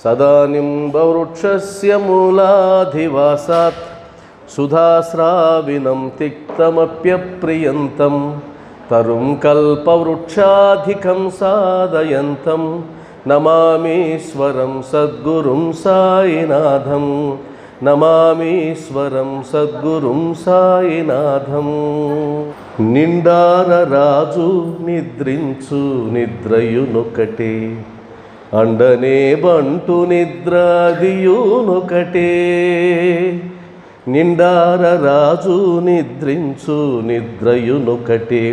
सदा निम्बवृक्षस्य मूलाधिवासात् सुधास्राविनं तिक्तमप्यप्रियन्तं तरुं कल्पवृक्षाधिकं साधयन्तं नमामीश्वरं सद्गुरुं साईनाथं नमामीश्वरं सद्गुरुं साईनाथं నిండార రాజు నిద్రించు నిద్రయునొకటే అండనే బంటు నిద్రాదియునొకటే నిండార రాజు నిద్రించు నిద్రయునొకటే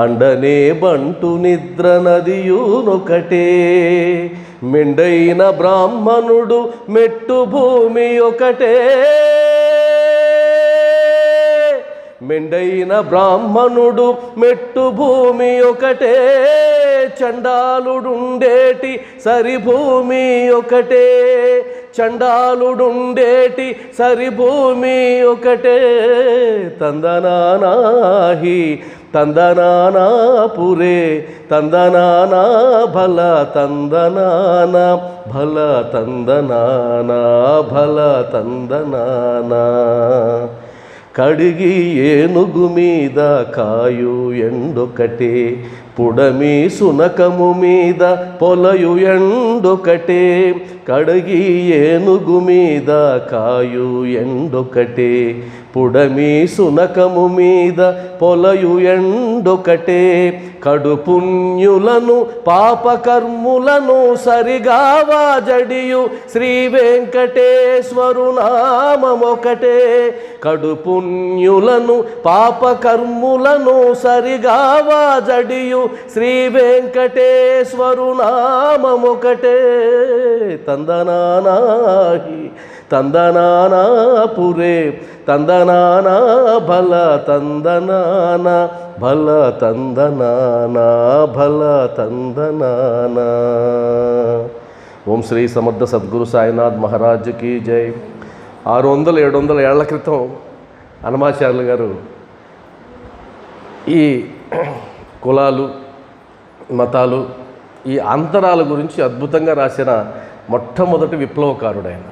అండనే బంటు నిద్ర నదియునొకటే మెండైన బ్రాహ్మణుడు మెట్టు భూమి ఒకటే మెండైన బ్రాహ్మణుడు మెట్టు భూమి ఒకటే చండాలుడుండేటి సరిభూమి ఒకటే చండాలుడుండేటి సరిభూమి ఒకటే తందనానాహి తందనానా పురే తందనానా భల తందనానా భల తందనానా భల తందనానా కడిగి ఏనుగు మీద కాయు ఎండొకటే పుడమి సునకము మీద పొలయు ఎండొకటే కడిగి ఏనుగు మీద కాయు ఎండొకటే పుడమి సునకము మీద పొలయు ఎండొకటే కడుపుణ్యులను పాపకర్ములను సరిగావా జడియు శ్రీ వెంకటేశ్వరు నామమొకటే కడుపుణ్యులను పాపకర్ములను సరిగావా జడియు శ్రీ వెంకటేశ్వరు నామమొకటే తందనానాహి తందనానా పురే తందనానా భల తందనానా భల తందనానా భల తందనానా. ఓం శ్రీ సమర్థ సద్గురు సాయినాథ్ మహారాజ్ కీ జై. 600-700 ఏళ్ల క్రితం హనుమాచార్యులు గారు ఈ కులాలు మతాలు ఈ అంతరాల గురించి అద్భుతంగా రాసిన మొట్టమొదటి విప్లవకారుడు ఆయన.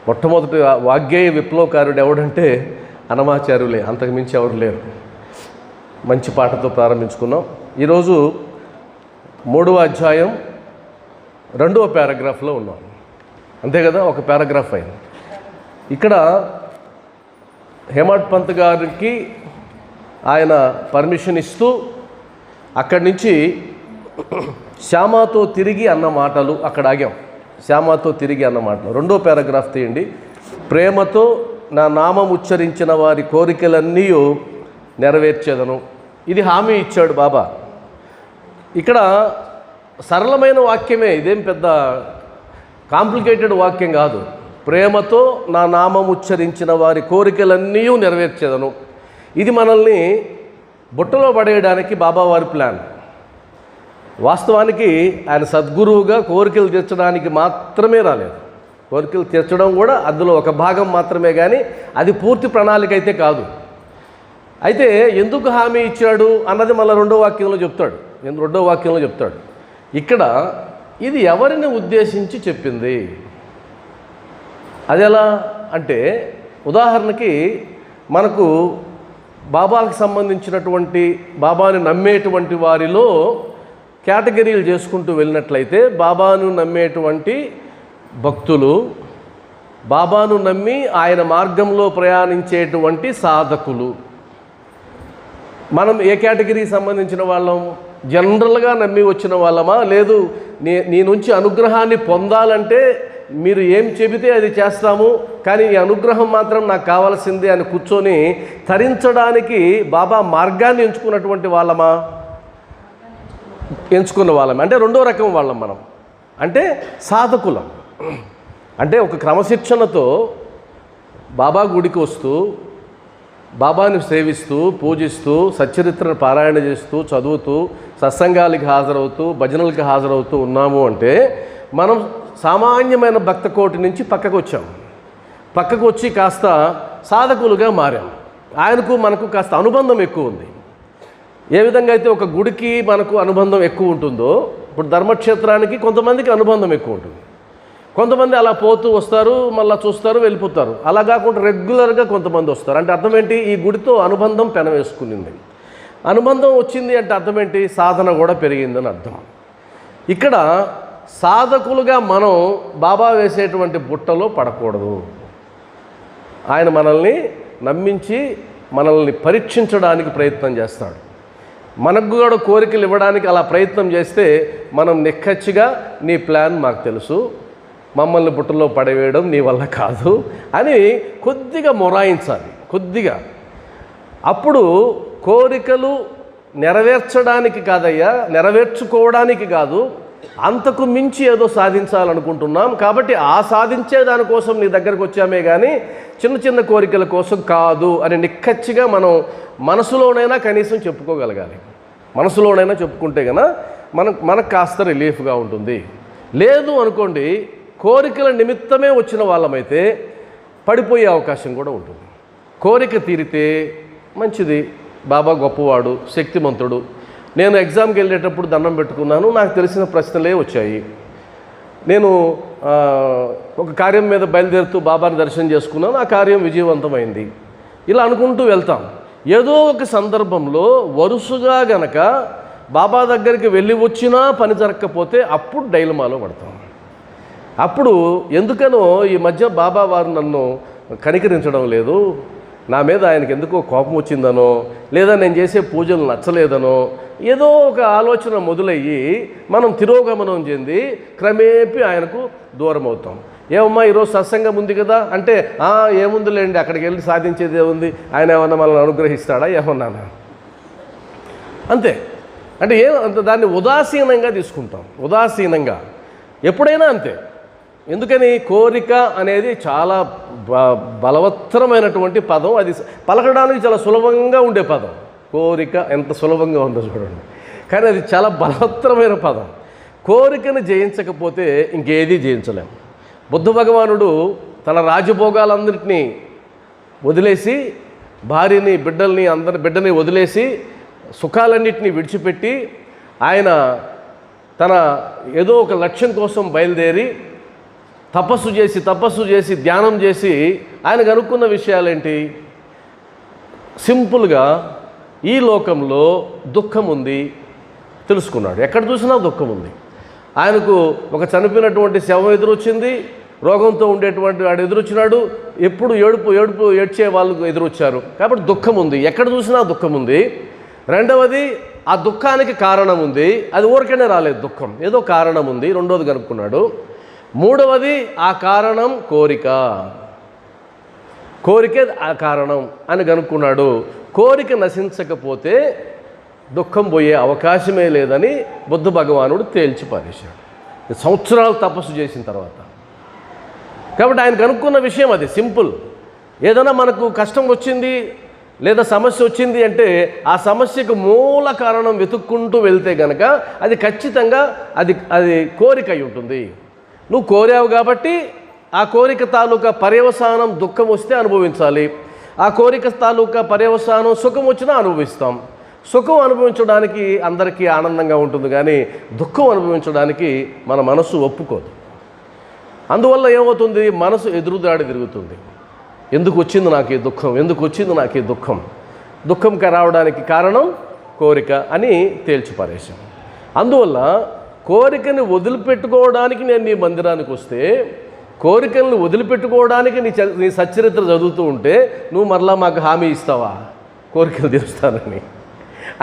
మొట్టమొదటి వాగ్గేయ విప్లవకారుడు ఎవడంటే హనుమాచార్యులే, అంతకుమించి ఎవరు లేరు. మంచి పాటతో ప్రారంభించుకున్నాం. ఈరోజు 3వ అధ్యాయం 2వ పారాగ్రాఫ్లో ఉన్నాం. అంతే కదా, ఒక పారాగ్రాఫ్ అయింది. ఇక్కడ హేమడ్ పంత్ గారికి ఆయన పర్మిషన్ ఇస్తూ అక్కడి నుంచి శ్యామతో తిరిగి అన్న మాటలు అక్కడ ఆగాం. శ్యామతో తిరిగి అన్న మాటలు 2వ పారాగ్రాఫ్ తీయండి. ప్రేమతో నా నామం ఉచ్చరించిన వారి కోరికలన్నీ నెరవేర్చేదను. ఇది హామీ ఇచ్చాడు బాబా. ఇక్కడ సరళమైన వాక్యమే, ఇదేం పెద్ద కాంప్లికేటెడ్ వాక్యం కాదు. ప్రేమతో నా నామం ఉచ్చరించిన వారి కోరికలన్నీ నెరవేర్చేదను. ఇది మనల్ని బుట్టలో పడేయడానికి బాబా వారి ప్లాన్. వాస్తవానికి ఆయన సద్గురువుగా కోరికలు తీర్చడానికి మాత్రమే రాలేదు. కోరికలు తీర్చడం కూడా అందులో ఒక భాగం మాత్రమే, కానీ అది పూర్తి ప్రణాళిక అయితే కాదు. అయితే ఎందుకు హామీ ఇచ్చాడు అన్నది మళ్ళీ 2వ వాక్యంలో చెప్తాడు. 2వ వాక్యంలో చెప్తాడు. ఇక్కడ ఇది ఎవరిని ఉద్దేశించి చెప్పింది, అది ఎలా అంటే, ఉదాహరణకి మనకు బాబాకి సంబంధించినటువంటి బాబాని నమ్మేటువంటి వారిలో కేటగిరీలు చేసుకుంటూ వెళ్ళినట్లయితే, బాబాను నమ్మేటువంటి భక్తులు, బాబాను నమ్మి ఆయన మార్గంలో ప్రయాణించేటువంటి సాధకులు. మనం ఏ కేటగిరీకి సంబంధించిన వాళ్ళం? జనరల్గా నమ్మి వచ్చిన వాళ్ళమా, లేదు నీ నుంచి అనుగ్రహాన్ని పొందాలంటే మీరు ఏం చెబితే అది చేస్తాము, కానీ ఈ అనుగ్రహం మాత్రం నాకు కావాల్సిందే అని కూర్చొని తరించడానికి బాబా మార్గాన్ని ఎంచుకున్నటువంటి వాళ్ళమా? ఎంచుకున్న వాళ్ళం అంటే 2వ రకం వాళ్ళం మనం. అంటే సాధకులం. అంటే ఒక క్రమశిక్షణతో బాబా గుడికి వస్తూ, బాబాని సేవిస్తూ, పూజిస్తూ, సచ్చరిత్రను పారాయణ చేస్తూ, చదువుతూ, సత్సంగాలకి హాజరవుతూ, భజనలకు హాజరవుతూ ఉన్నాము అంటే మనం సామాన్యమైన భక్త కోటి నుంచి పక్కకు వచ్చాం. పక్కకు వచ్చి కాస్త సాధకులుగా మారాం. ఆయనకు మనకు కాస్త అనుబంధం ఎక్కువ ఉంది. ఏ విధంగా అయితే ఒక గుడికి మనకు అనుబంధం ఎక్కువ ఉంటుందో, ఇప్పుడు ధర్మక్షేత్రానికి కొంతమందికి అనుబంధం ఎక్కువ ఉంటుంది. కొంతమంది అలా పోతూ వస్తారు, మళ్ళీ చూస్తారు, వెళ్ళిపోతారు. అలా కాకుండా రెగ్యులర్గా కొంతమంది వస్తారు. అంటే అర్థం ఏంటి? ఈ గుడితో అనుబంధం పెనవేసుకునింది. అనుబంధం వచ్చింది అంటే అర్థం ఏంటి? సాధన కూడా పెరిగిందని అర్థం. ఇక్కడ సాధకులుగా మనం బాబా వేసేటువంటి బుట్టలో పడకూడదు. ఆయన మనల్ని నమ్మించి మనల్ని పరీక్షించడానికి ప్రయత్నం చేస్తాడు. మనకు కూడా కోరికలు ఇవ్వడానికి అలా ప్రయత్నం చేస్తే మనం నిక్కచ్చిగా నీ ప్లాన్ మాకు తెలుసు, మమ్మల్ని బుట్టలో పడవేయడం నీ వల్ల కాదు అని కొద్దిగా మొరాయించాలి, కొద్దిగా. అప్పుడు కోరికలు నెరవేర్చడానికి కాదయ్యా, నెరవేర్చుకోవడానికి కాదు, అంతకు మించి ఏదో సాధించాలనుకుంటున్నాం కాబట్టి ఆ సాధించే దానికోసం నీ దగ్గరకు వచ్చామే కానీ చిన్న చిన్న కోరికల కోసం కాదు అని నిక్కచ్చిగా మనం మనసులోనైనా కనీసం చెప్పుకోగలగాలి. మనసులోనైనా చెప్పుకుంటే కనుక మనకు కాస్త రిలీఫ్గా ఉంటుంది. లేదు అనుకోండి, కోరికల నిమిత్తమే వచ్చిన వాళ్ళమైతే పడిపోయే అవకాశం కూడా ఉంటుంది. కోరిక తీరితే మంచిది, బాబా గొప్పవాడు, శక్తిమంతుడు. నేను ఎగ్జామ్కి వెళ్ళేటప్పుడు దండం పెట్టుకున్నాను, నాకు తెలిసిన ప్రశ్నలే వచ్చాయి. నేను ఒక కార్యం మీద బయలుదేరుతూ బాబాని దర్శనం చేసుకున్నాను, ఆ కార్యం విజయవంతమైంది. ఇలా అనుకుంటూ వెళ్తాం. ఏదో ఒక సందర్భంలో వరుసగా గనక బాబా దగ్గరికి వెళ్ళి వచ్చినా పని జరగకపోతే అప్పుడు డైలమాలో పడతాం. అప్పుడు ఎందుకనో ఈ మధ్య బాబా వారు నన్ను కనికరించడం లేదు, నా మీద ఆయనకి ఎందుకో కోపం వచ్చిందనో, లేదా నేను చేసే పూజలు నచ్చలేదనో ఏదో ఒక ఆలోచన మొదలయ్యి మనం తిరోగమనం చెంది క్రమేపీ ఆయనకు దూరం అవుతాం. ఏమమ్మా ఈరోజు సత్సంగం ఉంది కదా అంటే, ఏముందిలేండి, అక్కడికి వెళ్ళి సాధించేది ఏముంది, ఆయన ఏమన్నా మనల్ని అనుగ్రహిస్తాడా ఏమన్నానా, అంతే. అంటే దాన్ని ఉదాసీనంగా తీసుకుంటాం, ఉదాసీనంగా ఎప్పుడైనా అంతే. ఎందుకని? కోరిక అనేది చాలా బలవత్తరమైనటువంటి పదం. అది పలకడానికి చాలా సులభంగా ఉండే పదం. కోరిక ఎంత సులభంగా ఉందో చూడండి, కానీ అది చాలా బలవత్తరమైన పదం. కోరికను జయించకపోతే ఇంకేదీ జయించలేం. బుద్ధ భగవానుడు తన రాజభోగాలందరినీ వదిలేసి, భార్యని బిడ్డని వదిలేసి, సుఖాలన్నింటినీ విడిచిపెట్టి ఆయన తన ఏదో ఒక లక్ష్యం కోసం బయలుదేరి తపస్సు చేసి ధ్యానం చేసి ఆయనకు అనుకున్న విషయాలేంటి? సింపుల్గా ఈ లోకంలో దుఃఖం ఉంది తెలుసుకున్నాడు. ఎక్కడ చూసినా దుఃఖం ఉంది. ఆయనకు ఒక చనిపోయినటువంటి శవం ఎదురొచ్చింది, రోగంతో ఉండేటువంటి వాడు ఎదురొచ్చినాడు, ఎప్పుడు ఏడ్చే వాళ్ళు ఎదురొచ్చారు. కాబట్టి దుఃఖం ఉంది, ఎక్కడ చూసినా దుఃఖం ఉంది. రెండవది, ఆ దుఃఖానికి కారణం ఉంది, అది ఊరికనే రాలేదు దుఃఖం, ఏదో కారణం ఉంది. రెండోది కనుక్కున్నాడు. మూడవది, ఆ కారణం కోరికే ఆ కారణం అని కనుక్కున్నాడు. కోరిక నశించకపోతే దుఃఖం పోయే అవకాశమే లేదని బుద్ధ భగవానుడు తేల్చి పారేశాడు, సంవత్సరాలు తపస్సు చేసిన తర్వాత. కాబట్టి ఆయన కనుక్కున్న విషయం అది సింపుల్. ఏదైనా మనకు కష్టం వచ్చింది లేదా సమస్య వచ్చింది అంటే ఆ సమస్యకు మూల కారణం వెతుక్కుంటూ వెళ్తే కనుక అది ఖచ్చితంగా అది కోరిక అయి ఉంటుంది. నువ్వు కోరావు కాబట్టి ఆ కోరిక తాలూకా పర్యవసానం దుఃఖం వస్తే అనుభవించాలి. ఆ కోరిక తాలూకా పర్యవసానం సుఖం వచ్చినా అనుభవిస్తాం. సుఖం అనుభవించడానికి అందరికీ ఆనందంగా ఉంటుంది, కానీ దుఃఖం అనుభవించడానికి మన మనసు ఒప్పుకోదు. అందువల్ల ఏమవుతుంది? మనసు ఎదురుదాడి తిరుగుతుంది. ఎందుకు వచ్చింది నాకు ఈ దుఃఖం, ఎందుకు వచ్చింది నాకు ఈ దుఃఖం, దుఃఖం రావడానికి కారణం కోరిక అని తేల్చిపారేశాం. అందువల్ల కోరికని వదిలిపెట్టుకోవడానికి నేను నీ మందిరానికి వస్తే, కోరికలను వదిలిపెట్టుకోవడానికి నీ సచ్చరిత్ర చదువుతూ ఉంటే నువ్వు మరలా మాకు హామీ ఇస్తావా కోరికలు తీరుస్తానని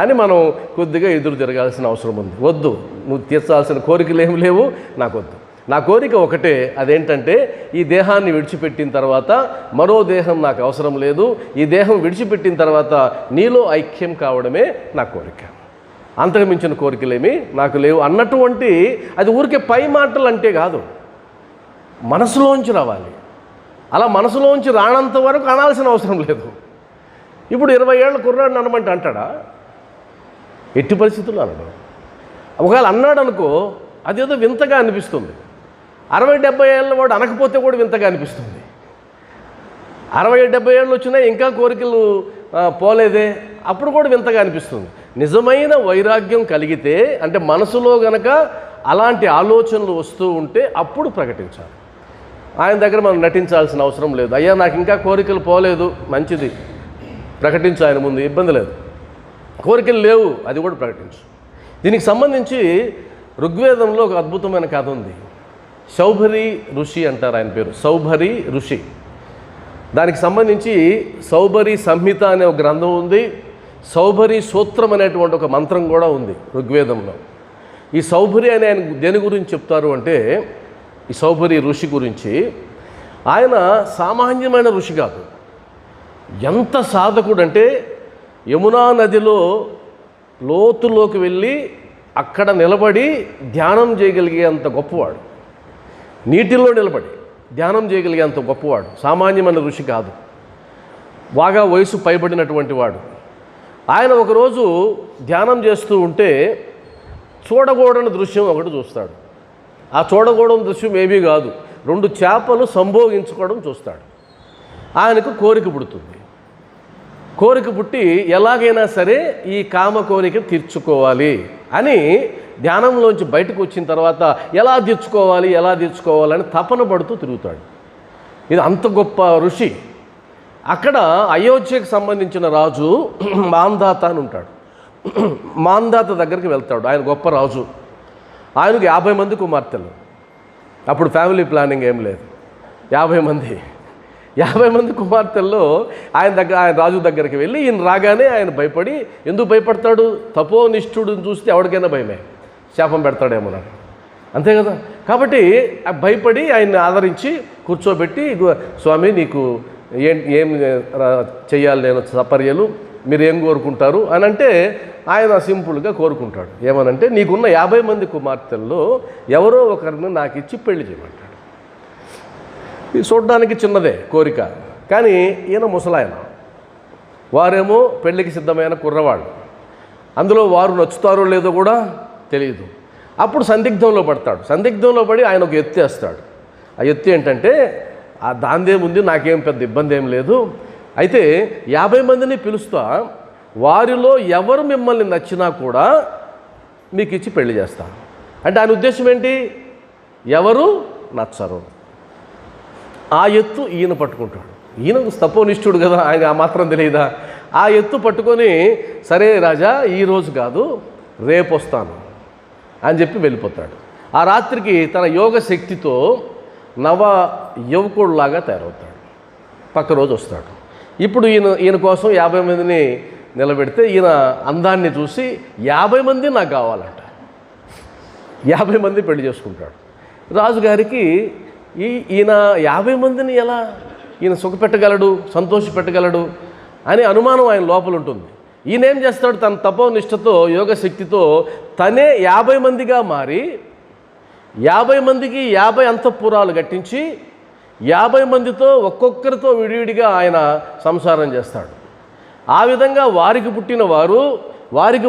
అని మనం కొద్దిగా ఎదురు తిరగాల్సిన అవసరం ఉంది. వద్దు, నువ్వు తీర్చాల్సిన కోరికలు ఏమి లేవు, నాకు వద్దు. నా కోరిక ఒకటే, అదేంటంటే ఈ దేహాన్ని విడిచిపెట్టిన తర్వాత మరో దేహం నాకు అవసరం లేదు, ఈ దేహం విడిచిపెట్టిన తర్వాత నీలో ఐక్యం కావడమే నా కోరిక, అంతకు మించిన కోరికలేమి నాకు లేవు అన్నటువంటి, అది ఊరికే పై మాటలు అంటే కాదు, మనసులోంచి రావాలి. అలా మనసులోంచి రానంత వరకు అనాల్సిన అవసరం లేదు. ఇప్పుడు 20 ఏళ్ళ కుర్రాడిని అనమంటే అంటాడా? ఎట్టి పరిస్థితుల్లో అనడు. ఒకవేళ అన్నాడు అనుకో, అదేదో వింతగా అనిపిస్తుంది. 60-70 ఏళ్ళ వాడు అనకపోతే కూడా వింతగా అనిపిస్తుంది. 60-70 ఏళ్ళు వచ్చినా ఇంకా కోరికలు పోలేదే, అప్పుడు కూడా వింతగా అనిపిస్తుంది. నిజమైన వైరాగ్యం కలిగితే, అంటే మనసులో గనక అలాంటి ఆలోచనలు వస్తూ ఉంటే అప్పుడు ప్రకటించాలి. ఆయన దగ్గర మనం నటించాల్సిన అవసరం లేదు. అయ్యా నాకు ఇంకా కోరికలు పోలేదు, మంచిది, ప్రకటించు ఆయన ముందు, ఇబ్బంది లేదు. కోరికలు లేవు, అది కూడా ప్రకటించు. దీనికి సంబంధించి ఋగ్వేదంలో ఒక అద్భుతమైన కథ ఉంది. సౌభరి ఋషి అంటారు ఆయన పేరు, సౌభరి ఋషి. దానికి సంబంధించి సౌభరి సంహిత అనే ఒక గ్రంథం ఉంది, సౌభరి సూత్రం అనేటువంటి ఒక మంత్రం కూడా ఉంది ఋగ్వేదంలో. ఈ సౌభరి అని ఆయన దేని గురించి చెప్తారు అంటే, ఈ సౌభరి ఋషి గురించి, ఆయన సామాన్యమైన ఋషి కాదు. ఎంత సాధకుడు అంటే యమునా నదిలో లోతులోకి వెళ్ళి అక్కడ నిలబడి ధ్యానం చేయగలిగేంత గొప్పవాడు. నీటిలో నిలబడి ధ్యానం చేయగలిగేంత గొప్పవాడు. సామాన్యమైన ఋషి కాదు, బాగా వయసు పైబడినటువంటి వాడు. ఆయన ఒకరోజు ధ్యానం చేస్తూ ఉంటే చూడకూడని దృశ్యం ఒకటి చూస్తాడు. ఆ చూడకూడని దృశ్యం ఏమీ కాదు, 2 చేపలు సంభోగించుకోవడం చూస్తాడు. ఆయనకు కోరిక పుడుతుంది. కోరిక పుట్టి ఎలాగైనా సరే ఈ కామ కోరిక తీర్చుకోవాలి అని ధ్యానంలోంచి బయటకు వచ్చిన తర్వాత ఎలా తీర్చుకోవాలని తపన పడుతూ తిరుగుతాడు. ఇది అంత గొప్ప ఋషి. అక్కడ అయోధ్యకు సంబంధించిన రాజు మాంధాత అని ఉంటాడు. మాంధాత దగ్గరికి వెళ్తాడు. ఆయన గొప్ప రాజు. ఆయనకు 50 మంది కుమార్తెలు. అప్పుడు ఫ్యామిలీ ప్లానింగ్ ఏం లేదు. 50 మంది కుమార్తెల్లో ఆయన రాజు దగ్గరికి వెళ్ళి ఈయన రాగానే ఆయన భయపడి, ఎందుకు భయపడతాడు? తపోనిష్ఠుడిని చూస్తే ఎవరికైనా భయమే, శాపం పెడతాడేమో నాకు, అంతే కదా. కాబట్టి భయపడి ఆయన్ని ఆదరించి కూర్చోబెట్టి, స్వామి నీకు ఏం చెయ్యాలి నేను సపర్యలు, మీరు ఏం కోరుకుంటారు అని అంటే ఆయన సింపుల్గా కోరుకుంటాడు. ఏమనంటే, నీకున్న 50 మంది కుమార్తెల్లో ఎవరో ఒకరిని నాకు ఇచ్చి పెళ్లి చేయమంటాడు. ఇది చూడడానికి చిన్నదే కోరిక, కానీ ఈయన ముసలాయన, వారేమో పెళ్ళికి సిద్ధమైన కుర్రవాళ్ళు. అందులో వారు నచ్చుతారో లేదో కూడా తెలియదు. అప్పుడు సందిగ్ధంలో పడతాడు. సందిగ్ధంలో పడి ఆయన ఒక ఎత్తు వేస్తాడు. ఆ ఎత్తు ఏంటంటే, దాందేముంది, నాకేం పెద్ద ఇబ్బంది ఏం లేదు, అయితే 50 మందిని పిలుస్తా, వారిలో ఎవరు మిమ్మల్ని నచ్చినా కూడా మీకు ఇచ్చి పెళ్లి చేస్తా. అంటే ఆయన ఉద్దేశం ఏంటి? ఎవరు నచ్చరు. ఆ ఎత్తు ఈయన పట్టుకుంటాడు. ఈయన తపోనిష్ఠుడు కదా, ఆయన ఆ మాత్రం తెలియదా? ఆ ఎత్తు పట్టుకొని, సరే రాజా ఈరోజు కాదు రేపు వస్తాను అని చెప్పి వెళ్ళిపోతాడు. ఆ రాత్రికి తన యోగ శక్తితో నవ యువకుడులాగా తయారవుతాడు. పక్క రోజు వస్తాడు. ఇప్పుడు ఈయన కోసం 50 మందిని నిలబెడితే ఈయన అందాన్ని చూసి 50 మంది నాకు కావాలంట. 50 మంది పెళ్లి చేసుకుంటాడు. రాజుగారికి ఈయన 50 మందిని ఎలా ఈయన సుఖపెట్టగలడు, సంతోషపెట్టగలడు అని అనుమానం ఆయన లోపల ఉంటుంది. ఈయన ఏం చేస్తాడు? తన తపోనిష్టతో యోగశక్తితో తనే 50 మందిగా మారి 50 మందికి 50 అంతఃపురాలు కట్టించి 50 మందితో ఒక్కొక్కరితో విడివిడిగా ఆయన సంసారం చేస్తాడు. ఆ విధంగా వారికి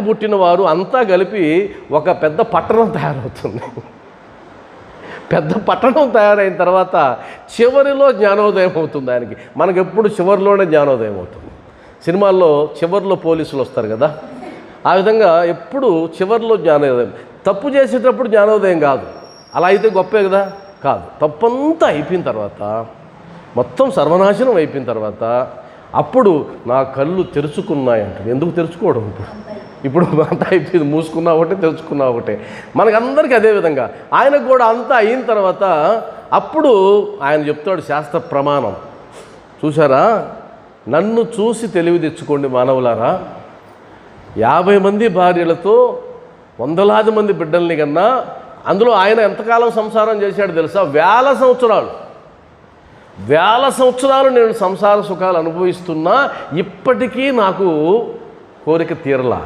పుట్టిన వారు అంతా కలిపి ఒక పెద్ద పట్టణం తయారవుతుంది. పెద్ద పట్టణం తయారైన తర్వాత చివరిలో జ్ఞానోదయం అవుతుంది ఆయనకి. మనకెప్పుడు చివరిలోనే జ్ఞానోదయం అవుతుంది. సినిమాల్లో చివరిలో పోలీసులు వస్తారు కదా, ఆ విధంగా ఎప్పుడు చివరిలో జ్ఞానోదయం. తప్పు చేసేటప్పుడు జ్ఞానోదయం కాదు, అలా అయితే గొప్పే కదా, కాదు. తప్పంతా అయిపోయిన తర్వాత, మొత్తం సర్వనాశనం అయిపోయిన తర్వాత అప్పుడు నా కళ్ళు తెరుచుకున్నాయంటాడు. ఎందుకు తెరుచుకోవడం? ఇప్పుడు అంతా అయిపోయింది, మూసుకున్నా ఒకటే, తెరుచుకున్నా ఒకటే. మనకందరికీ అదేవిధంగా ఆయనకు కూడా అంతా అయిన తర్వాత అప్పుడు ఆయన చెప్తాడు శాస్త్ర ప్రమాణం. చూసారా, నన్ను చూసి తెలివి తెచ్చుకోండి మానవులారా. 50 మంది భార్యలతో 100,000 మంది బిడ్డల్ని కన్నా, అందులో ఆయన ఎంతకాలం సంసారం చేశాడు తెలుసా? 1000 సంవత్సరాలు. 1000 సంవత్సరాలు నేను సంసార సుఖాలు అనుభవిస్తున్నా, ఇప్పటికీ నాకు కోరిక తీరలా,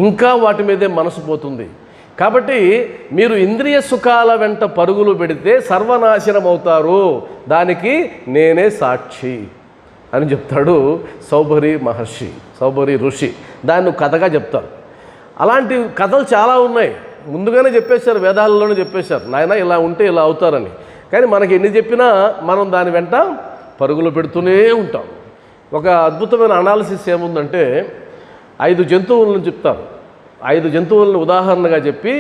ఇంకా వాటి మీదే మనసు పోతుంది. కాబట్టి మీరు ఇంద్రియ సుఖాల వెంట పరుగులు పెడితే సర్వనాశనం అవుతారు, దానికి నేనే సాక్షి అని చెప్తాడు సౌభరి మహర్షి, సౌభరి ఋషి. దాన్ని కథగా చెప్తారు. అలాంటి కథలు చాలా ఉన్నాయి, ముందుగానే చెప్పేశారు, వేదాలలోనే చెప్పేశారు, నాయన ఇలా ఉంటే ఇలా అవుతారని. కానీ మనకి ఎన్ని చెప్పినా మనం దాని వెంట పరుగులు పెడుతూనే ఉంటాం. ఒక అద్భుతమైన అనాలిసిస్ ఏముందంటే, 5 జంతువులను చెప్తారు. 5 జంతువులను ఉదాహరణగా చెప్పి,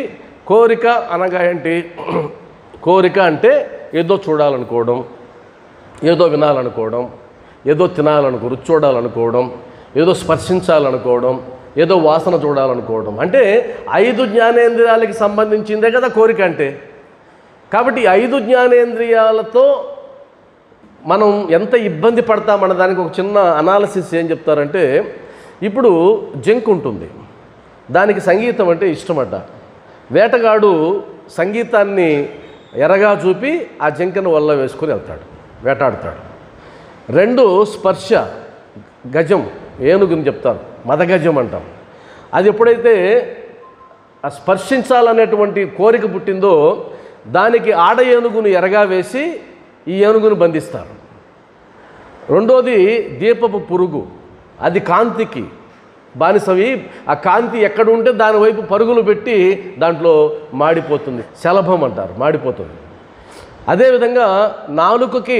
కోరిక అనగా ఏంటి? కోరిక అంటే ఏదో చూడాలనుకోవడం, ఏదో వినాలనుకోవడం, ఏదో రుచి చూడాలనుకోవడం, ఏదో స్పర్శించాలనుకోవడం, ఏదో వాసన చూడాలనుకోవడం. అంటే 5 జ్ఞానేంద్రియాలకి సంబంధించిందే కదా కోరిక అంటే. కాబట్టి 5 జ్ఞానేంద్రియాలతో మనం ఎంత ఇబ్బంది పడతామన్న దానికి ఒక చిన్న అనాలిసిస్ ఏం చెప్తారంటే, ఇప్పుడు జంక్ ఉంటుంది, దానికి సంగీతం అంటే ఇష్టమట. వేటగాడు సంగీతాన్ని ఎరగా చూపి ఆ జింకను వల్ల వేసుకొని వెళ్తాడు, వేటాడుతాడు. 2 స్పర్శ, గజం, ఏనుగుని చెప్తారు, మదగజం అంటాం. అది ఎప్పుడైతే ఆ స్పర్శించాలనేటువంటి కోరిక పుట్టిందో దానికి ఆడ ఏనుగును ఎరగా వేసి ఈ ఏనుగును బంధిస్తారు. 2వది దీపపు పురుగు, అది కాంతికి బానిసవి, ఆ కాంతి ఎక్కడ ఉంటే దాని వైపు పరుగులు పెట్టి దాంట్లో మాడిపోతుంది, శలభం అంటారు, మాడిపోతుంది. అదేవిధంగా నాలుకకి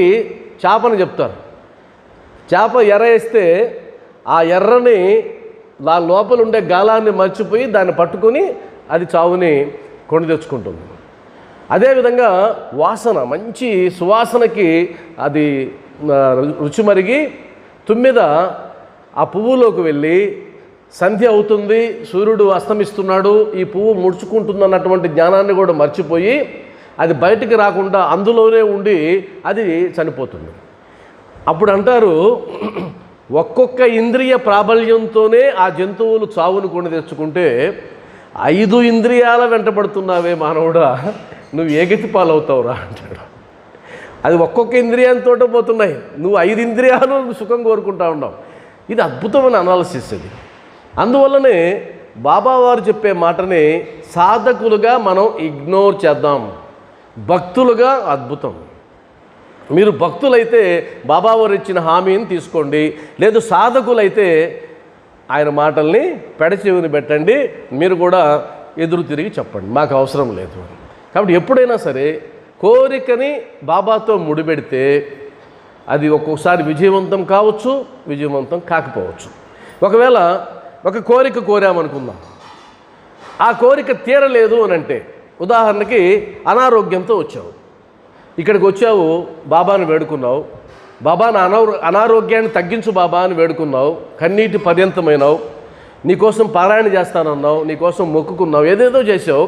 చేపని చెప్తారు. చేప ఎర్ర వేస్తే ఆ ఎర్రని దాని లోపల ఉండే గాలాన్ని మర్చిపోయి దాన్ని పట్టుకొని అది చావుని కొని తెచ్చుకుంటుంది. అదేవిధంగా వాసన, మంచి సువాసనకి అది రుచి మరిగి తుమ్మిద ఆ పువ్వులోకి వెళ్ళి సంధ్య అవుతుంది, సూర్యుడు అస్తమిస్తున్నాడు, ఈ పువ్వు ముడుచుకుంటుందన్నటువంటి జ్ఞానాన్ని కూడా మర్చిపోయి అది బయటికి రాకుండా అందులోనే ఉండి అది చనిపోతుంది. అప్పుడు అంటారు, ఒక్కొక్క ఇంద్రియ ప్రాబల్యంతోనే ఆ జంతువులు చావును కొని తెచ్చుకుంటే 5 ఇంద్రియాల వెంటబడుతున్నావే మానవుడా, నువ్వు ఏ గతి పాలవుతావురా అంటాడు. అది ఒక్కొక్క ఇంద్రియంతో పోతున్నాయి, నువ్వు 5 ఇంద్రియాలు సుఖం కోరుకుంటా ఉన్నావు. ఇది అద్భుతమైన అనాలిసిస్ ఇది. అందువల్లనే బాబావారు చెప్పే మాటని సాధకులుగా మనం ఇగ్నోర్ చేద్దాం, భక్తులుగా అద్భుతం. మీరు భక్తులైతే బాబావారు ఇచ్చిన హామీని తీసుకోండి, లేదు సాధకులైతే ఆయన మాటల్ని పెడచెవిని పెట్టండి, మీరు కూడా ఎదురు తిరిగి చెప్పండి, మాకు అవసరం లేదు. కాబట్టి ఎప్పుడైనా సరే కోరికని బాబాతో ముడిపెడితే అది ఒక్కొక్కసారి విజయవంతం కావచ్చు, విజయవంతం కాకపోవచ్చు. ఒకవేళ ఒక కోరిక కోరామనుకుందాం, ఆ కోరిక తీరలేదు అని అంటే, ఉదాహరణకి అనారోగ్యంతో వచ్చావు, ఇక్కడికి వచ్చావు, బాబాను వేడుకున్నావు, బాబా నా అనారోగ్యాన్ని తగ్గించు బాబా అని వేడుకున్నావు, కన్నీటి పర్యంతమైనావు, నీకోసం పారాయణ చేస్తానన్నావు, నీకోసం మొక్కుకున్నావు, ఏదేదో చేసావు,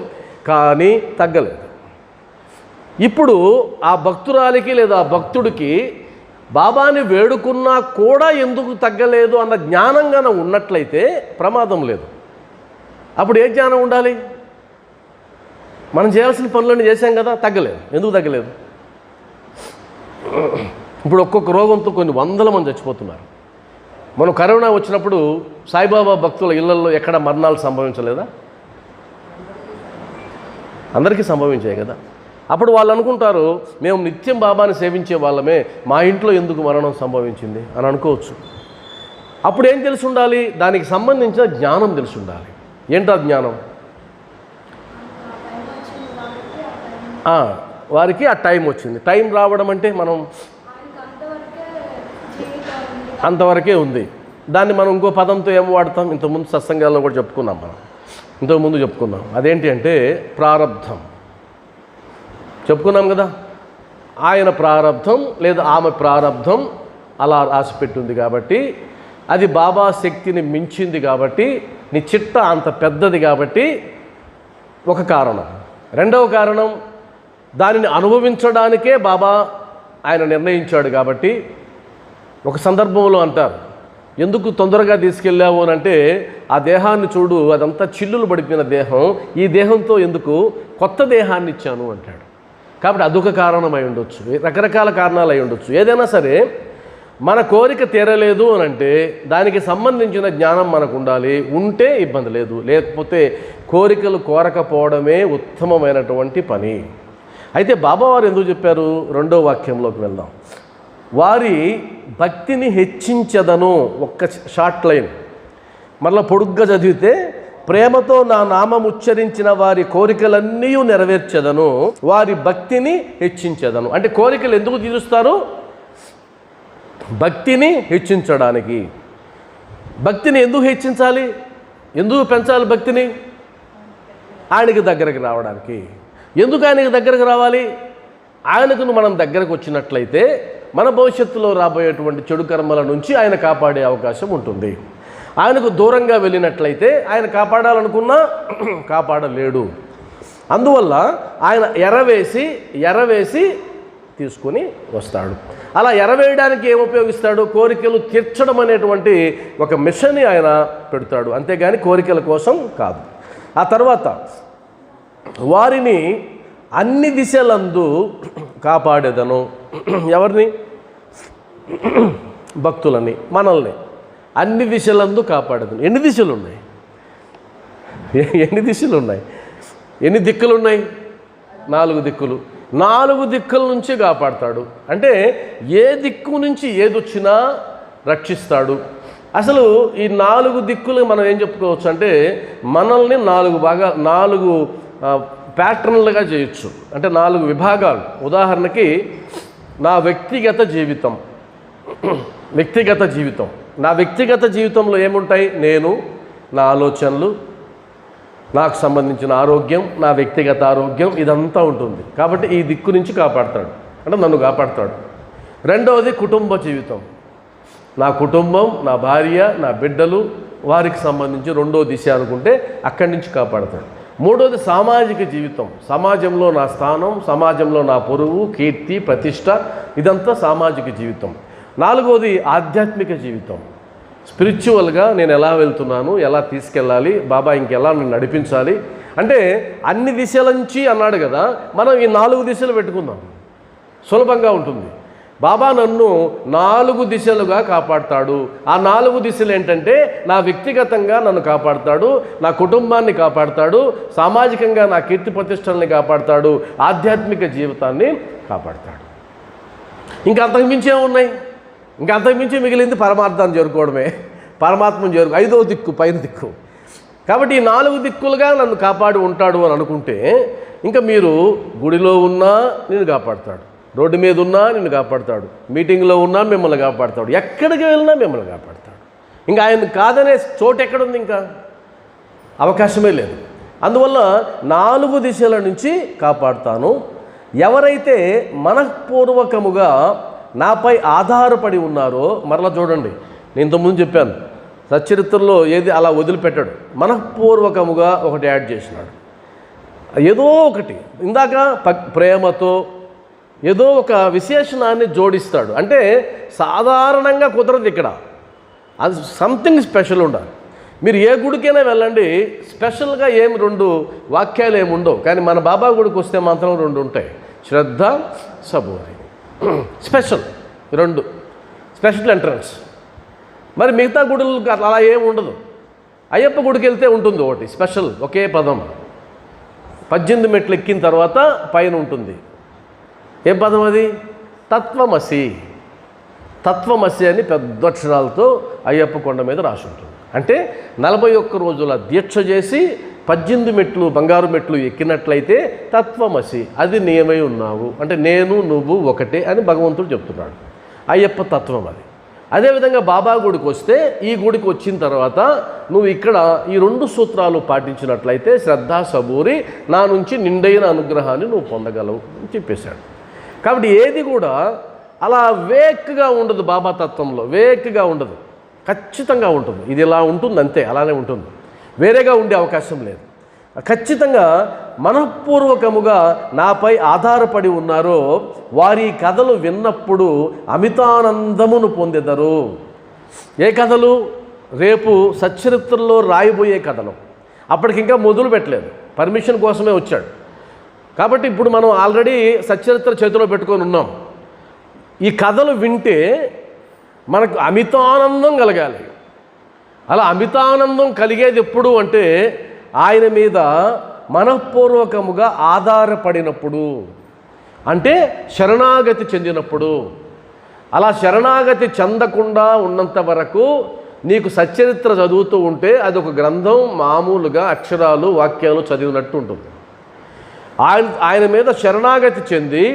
కానీ తగ్గలేదు. ఇప్పుడు ఆ భక్తురాలికి లేదా ఆ భక్తుడికి బాబాని వేడుకున్నా కూడా ఎందుకు తగ్గలేదు అన్న జ్ఞానంగానే ఉన్నట్లయితే ప్రమాదం లేదు. అప్పుడు ఏ జ్ఞానం ఉండాలి? మనం చేయాల్సిన పనులన్నీ చేశాం కదా, తగ్గలేదు, ఎందుకు తగ్గలేదు? ఇప్పుడు ఒక్కొక్క రోగంతో కొన్ని 100 మంది చచ్చిపోతున్నారు. మనం కరోనా వచ్చినప్పుడు సాయిబాబా భక్తుల ఇళ్లలో ఎక్కడ మరణాలు సంభవించలేదా? అందరికీ సంభవించాయి కదా. అప్పుడు వాళ్ళు అనుకుంటారు, మేము నిత్యం బాబాని సేవించే వాళ్ళమే, మా ఇంట్లో ఎందుకు మరణం సంభవించింది అని అనుకోవచ్చు. అప్పుడు ఏం తెలిసి ఉండాలి? దానికి సంబంధించిన జ్ఞానం తెలిసి ఉండాలి. ఏంటా జ్ఞానం? వారికి ఆ టైం వచ్చింది. టైం రావడం అంటే మనం అంతవరకే ఉంది. దాన్ని మనం ఇంకో పదంతో ఏం వాడతాం? ఇంతకుముందు సత్సంగాల్లో కూడా చెప్పుకున్నాం, ఇంతకుముందు చెప్పుకున్నాం. అదేంటి అంటే ప్రారబ్ధం. చెప్పుకున్నాం కదా, ఆయన ప్రారబ్ధం లేదా ఆమె ప్రారబ్ధం అలా రాసిపెట్టింది కాబట్టి, అది బాబా శక్తిని మించింది కాబట్టి, నీ చిట్ట అంత పెద్దది కాబట్టి ఒక కారణం. రెండవ కారణం, దానిని అనుభవించడానికే బాబా ఆయన నిర్ణయించాడు కాబట్టి. ఒక సందర్భంలో అంటారు, ఎందుకు తొందరగా తీసుకెళ్ళావు అని అంటే, ఆ దేహాన్ని చూడు, అదంతా చిల్లులు పడిపోయిన దేహం, ఈ దేహంతో ఎందుకు కొత్త దేహాన్ని ఇచ్చాను అంటాడు. కాబట్టి అదొక కారణం అయి ఉండొచ్చు, రకరకాల కారణాలు అయి ఉండొచ్చు. ఏదైనా సరే మన కోరిక తీరలేదు అని అంటే దానికి సంబంధించిన జ్ఞానం మనకు ఉండాలి. ఉంటే ఇబ్బంది లేదు, లేకపోతే కోరికలు కోరకపోవడమే ఉత్తమమైనటువంటి పని. అయితే బాబావారు ఎందుకు చెప్పారు? 2వ వాక్యంలోకి వెళ్దాం. వారి భక్తిని హెచ్చించదను. ఒక్క షార్ట్ లైన్ మరలా పొడుగ్గా చదివితే, ప్రేమతో నా నామం ఉచ్చరించిన వారి కోరికలన్నీ నెరవేర్చదను, వారి భక్తిని హెచ్చించదను. అంటే కోరికలు ఎందుకు తీరుస్తారు? భక్తిని హెచ్చించడానికి. భక్తిని ఎందుకు హెచ్చించాలి? ఎందుకు పెంచాలి భక్తిని? ఆయనకి దగ్గరికి రావడానికి. ఎందుకు ఆయనకి దగ్గరికి రావాలి? ఆయనకు మనం దగ్గరకు వచ్చినట్లయితే మన భవిష్యత్తులో రాబోయేటువంటి చెడు కర్మల నుంచి ఆయన కాపాడే అవకాశం ఉంటుంది. ఆయనకు దూరంగా వెళ్ళినట్లయితే ఆయన కాపాడాలనుకున్నా కాపాడలేడు. అందువల్ల ఆయన ఎరవేసి తీసుకొని వస్తాడు. అలా ఎరవేయడానికి ఏం ఉపయోగిస్తాడు? కోరికలు తీర్చడం అనేటువంటి ఒక మిషన్ని ఆయన పెడతాడు, అంతేగాని కోరికల కోసం కాదు. ఆ తర్వాత వారిని అన్ని దిశలందు కాపాడేదను. ఎవరిని? భక్తులని, మనల్ని అన్ని దిశలందు కాపాడేదను. ఎన్ని దిశలు ఉన్నాయి? ఎన్ని దిక్కులు ఉన్నాయి? 4 దిక్కులు. 4 దిక్కుల నుంచి కాపాడతాడు. అంటే ఏ దిక్కు నుంచి ఏదొచ్చినా రక్షిస్తాడు. అసలు ఈ 4 దిక్కులు మనం ఏం చెప్పుకోవచ్చు అంటే మనల్ని 4 ప్యాటర్న్లుగా చేయొచ్చు. అంటే 4 విభాగాలు. ఉదాహరణకి నా వ్యక్తిగత జీవితం. నా వ్యక్తిగత జీవితంలో ఏముంటాయి? నేను, నా ఆలోచనలు, నాకు సంబంధించిన ఆరోగ్యం, నా వ్యక్తిగత ఆరోగ్యం, ఇదంతా ఉంటుంది. కాబట్టి ఈ దిక్కు నుంచి కాపాడతాడు, అంటే నన్ను కాపాడతాడు. రెండవది కుటుంబ జీవితం. నా కుటుంబం, నా భార్య, నా బిడ్డలు, వారికి సంబంధించి రెండో దిశ అనుకుంటే అక్కడి నుంచి కాపాడతాడు. మూడోది సామాజిక జీవితం. సమాజంలో నా స్థానం, సమాజంలో నా పొరుగు, కీర్తి, ప్రతిష్ట, ఇదంతా సామాజిక జీవితం. 4వది ఆధ్యాత్మిక జీవితం. స్పిరిచువల్గా నేను ఎలా వెళ్తున్నాను, ఎలా తీసుకెళ్ళాలి, బాబా ఇంకెలా నన్ను నడిపించాలి అంటే అన్ని దిశల నుంచి అన్నాడు కదా, మనం ఈ 4 దిశలు పెట్టుకుందాం, సులభంగా ఉంటుంది. బాబా నన్ను 4 దిశలుగా కాపాడుతాడు. ఆ 4 దిశలు ఏంటంటే నా వ్యక్తిగతంగా నన్ను కాపాడుతాడు, నా కుటుంబాన్ని కాపాడుతాడు, సామాజికంగా నా కీర్తి ప్రతిష్టల్ని కాపాడుతాడు, ఆధ్యాత్మిక జీవితాన్ని కాపాడుతాడు. ఇంకా అంతకుమించే ఉన్నాయి. ఇంకా అంతకుమించి మిగిలింది పరమార్థాన్ని చేరుకోవడమే, పరమాత్మను 5వ దిక్కు, పైన దిక్కు. కాబట్టి ఈ 4 దిక్కులుగా నన్ను కాపాడి ఉంటాడు అని అనుకుంటే ఇంకా మీరు గుడిలో ఉన్నా నిన్ను కాపాడుతాడు, రోడ్డు మీద ఉన్నా నిన్ను కాపాడుతాడు, మీటింగ్లో ఉన్నా మిమ్మల్ని కాపాడుతాడు, ఎక్కడికి వెళ్ళినా మిమ్మల్ని కాపాడుతాడు. ఇంకా ఆయన కాదనే చోటు ఎక్కడుంది? ఇంకా అవకాశమే లేదు. అందువల్ల 4 దిశల నుంచి కాపాడుతాను. ఎవరైతే మనఃపూర్వకముగా నాపై ఆధారపడి ఉన్నారో, మరలా చూడండి, నేను ఇంతకుముందు చెప్పాను, సచ్చరిత్రలో ఏది అలా వదిలిపెట్టాడు, మనఃపూర్వకముగా ఒకటి యాడ్ చేసినాడు. ఏదో ఒకటి ఇందాక ప్రేమతో ఏదో ఒక విశేషణాన్ని జోడిస్తాడు. అంటే సాధారణంగా కుదరదు ఇక్కడ, అది సంథింగ్ స్పెషల్ ఉండాలి. మీరు ఏ గుడికైనా వెళ్ళండి, స్పెషల్గా 2 వాక్యాలు ఏమి ఉండవు. కానీ మన బాబా గుడికి వస్తే మాత్రం 2 ఉంటాయి, శ్రద్ధ, సబూరి. Special 2 special entrance. మరి మిగతా గుడులకు అలా ఏమి ఉండదు. అయ్యప్ప గుడికి వెళ్తే ఉంటుంది ఒకటి స్పెషల్, ఒకే పదం. 18 మెట్లు ఎక్కిన తర్వాత పైన ఉంటుంది. ఏం పదం అది? తత్వమసి. తత్వమసి అని పెద్ద అక్షరాలతో అయ్యప్ప కొండ మీద రాసి ఉంటుంది. అంటే 41 రోజుల దీక్ష చేసి 18 మెట్లు, బంగారు మెట్లు ఎక్కినట్లయితే తత్వమసి, అది నీవై ఉన్నావు, అంటే నేను నువ్వు ఒకటే అని భగవంతుడు చెప్తున్నాడు. అయ్యప్ప తత్వం అది. అదేవిధంగా బాబా గుడికి వస్తే, ఈ గుడికి వచ్చిన తర్వాత నువ్వు ఇక్కడ ఈ 2 సూత్రాలు పాటించినట్లయితే శ్రద్ధ, సబూరి, నా నుంచి నిండైన అనుగ్రహాన్ని నువ్వు పొందగలవు అని చెప్పేశాడు. కాబట్టి ఏది కూడా అలా వేక్గా ఉండదు. బాబా తత్వంలో వేక్గా ఉండదు, ఖచ్చితంగా ఉంటుంది. ఇది ఇలా ఉంటుంది అంతే, అలానే ఉంటుంది, వేరేగా ఉండే అవకాశం లేదు. ఖచ్చితంగా మనఃపూర్వకముగా నాపై ఆధారపడి ఉన్నారో వారి కథలు విన్నప్పుడు అమితానందమును పొందెదరు. ఏ కథలు? రేపు సచ్చరిత్రలో రాయబోయే కథలు. అప్పటికింకా మొదలు పెట్టలేదు, పర్మిషన్ కోసమే వచ్చాడు. కాబట్టి ఇప్పుడు మనం ఆల్రెడీ సచ్చరిత్ర చేతిలో పెట్టుకొని ఉన్నాం. ఈ కథలు వింటే మనకు అమితానందం కలగాలి. అలా అమితానందం కలిగేది ఎప్పుడు అంటే ఆయన మీద మనఃపూర్వకముగా ఆధారపడినప్పుడు, అంటే శరణాగతి చెందినప్పుడు. అలా శరణాగతి చెందకుండా ఉన్నంత వరకు నీకు సచ్చరిత్ర చదువుతూ ఉంటే అదొక గ్రంథం, మామూలుగా అక్షరాలు, వాక్యాలు చదివినట్టు ఉంటుంది. ఆయన మీద శరణాగతి చెంది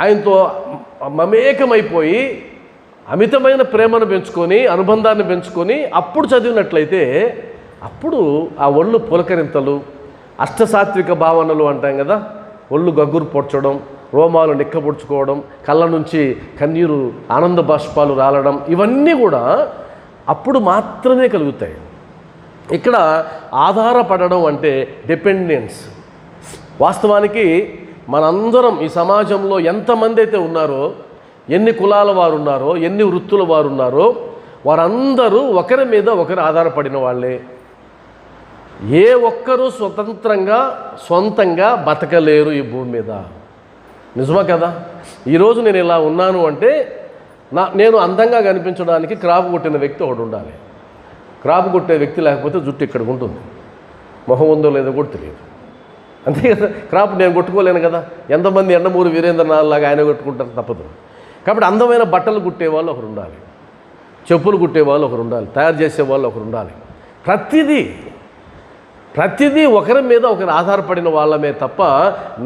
ఆయనతో మమేకమైపోయి అమితమైన ప్రేమను పెంచుకొని, అనుబంధాన్ని పెంచుకొని అప్పుడు చదివినట్లయితే అప్పుడు ఆ ఒళ్ళు పులకరింతలు, అష్టసాత్విక భావనలు అంటాం కదా, ఒళ్ళు గగ్గురు పొడ్చడం, రోమాలు నిక్కబుడ్చుకోవడం, కళ్ళ నుంచి కన్నీరు ఆనంద బాష్పాలు రాలడం, ఇవన్నీ కూడా అప్పుడు మాత్రమే కలుగుతాయి. ఇక్కడ ఆధారపడడం అంటే డిపెండెన్స్. వాస్తవానికి మనందరం ఈ సమాజంలో ఎంతమంది అయితే ఉన్నారో, ఎన్ని కులాల వారు ఉన్నారో, ఎన్ని వృత్తుల వారు ఉన్నారో, వారందరూ ఒకరి మీద ఒకరు ఆధారపడిన వాళ్ళే. ఏ ఒక్కరూ సొంతంగా బతకలేరు ఈ భూమి మీద. నిజమా కదా? ఈరోజు నేను ఇలా ఉన్నాను అంటే నేను అందంగా కనిపించడానికి క్రాప్ కొట్టిన వ్యక్తి ఒకడు ఉండాలి. క్రాప్ కొట్టే వ్యక్తి లేకపోతే జుట్టు ఇక్కడికి ఉంటుంది, మొహం ఉందో లేదో కూడా తెలియదు. అంతే కదా? క్రాప్ నేను కొట్టుకోలేను కదా. ఎంతమంది ఎండమూరి వీరేంద్రనాథ్ లాగా ఆయన కొట్టుకుంటారు, తప్పదు. కాబట్టి అందమైన బట్టలు కుట్టేవాళ్ళు ఒకరు ఉండాలి, చెప్పులు కుట్టేవాళ్ళు ఒకరు ఉండాలి, తయారు చేసేవాళ్ళు ఒకరు ఉండాలి. ప్రతిదీ ఒకరి మీద ఒకరు ఆధారపడిన వాళ్ళమే తప్ప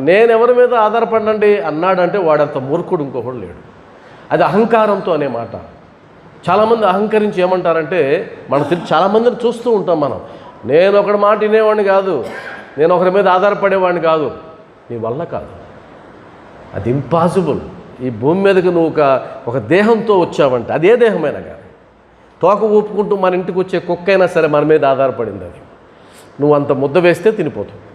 నేనెవరి మీద ఆధారపడినండి అన్నాడంటే వాడంత మూర్ఖుడు ఇంకొకడు లేడు. అది అహంకారంతో అనే మాట. చాలామంది అహంకరించి ఏమంటారంటే, చాలామందిని చూస్తూ ఉంటాం మనం. నేను ఒకటి మాట వినేవాడిని కాదు, నేను ఒకరి మీద ఆధారపడేవాడిని కాదు. నీ వల్ల కాదు, అది ఇంపాసిబుల్. ఈ భూమి మీదకి నువ్వు ఒక దేహంతో వచ్చావంటే, అదే దేహమైనా కానీ, తోక ఊపుకుంటూ మన ఇంటికి వచ్చే కుక్కైనా సరే మన మీద ఆధారపడింది. అది నువ్వు అంత ముద్ద వేస్తే తినిపోతుంది.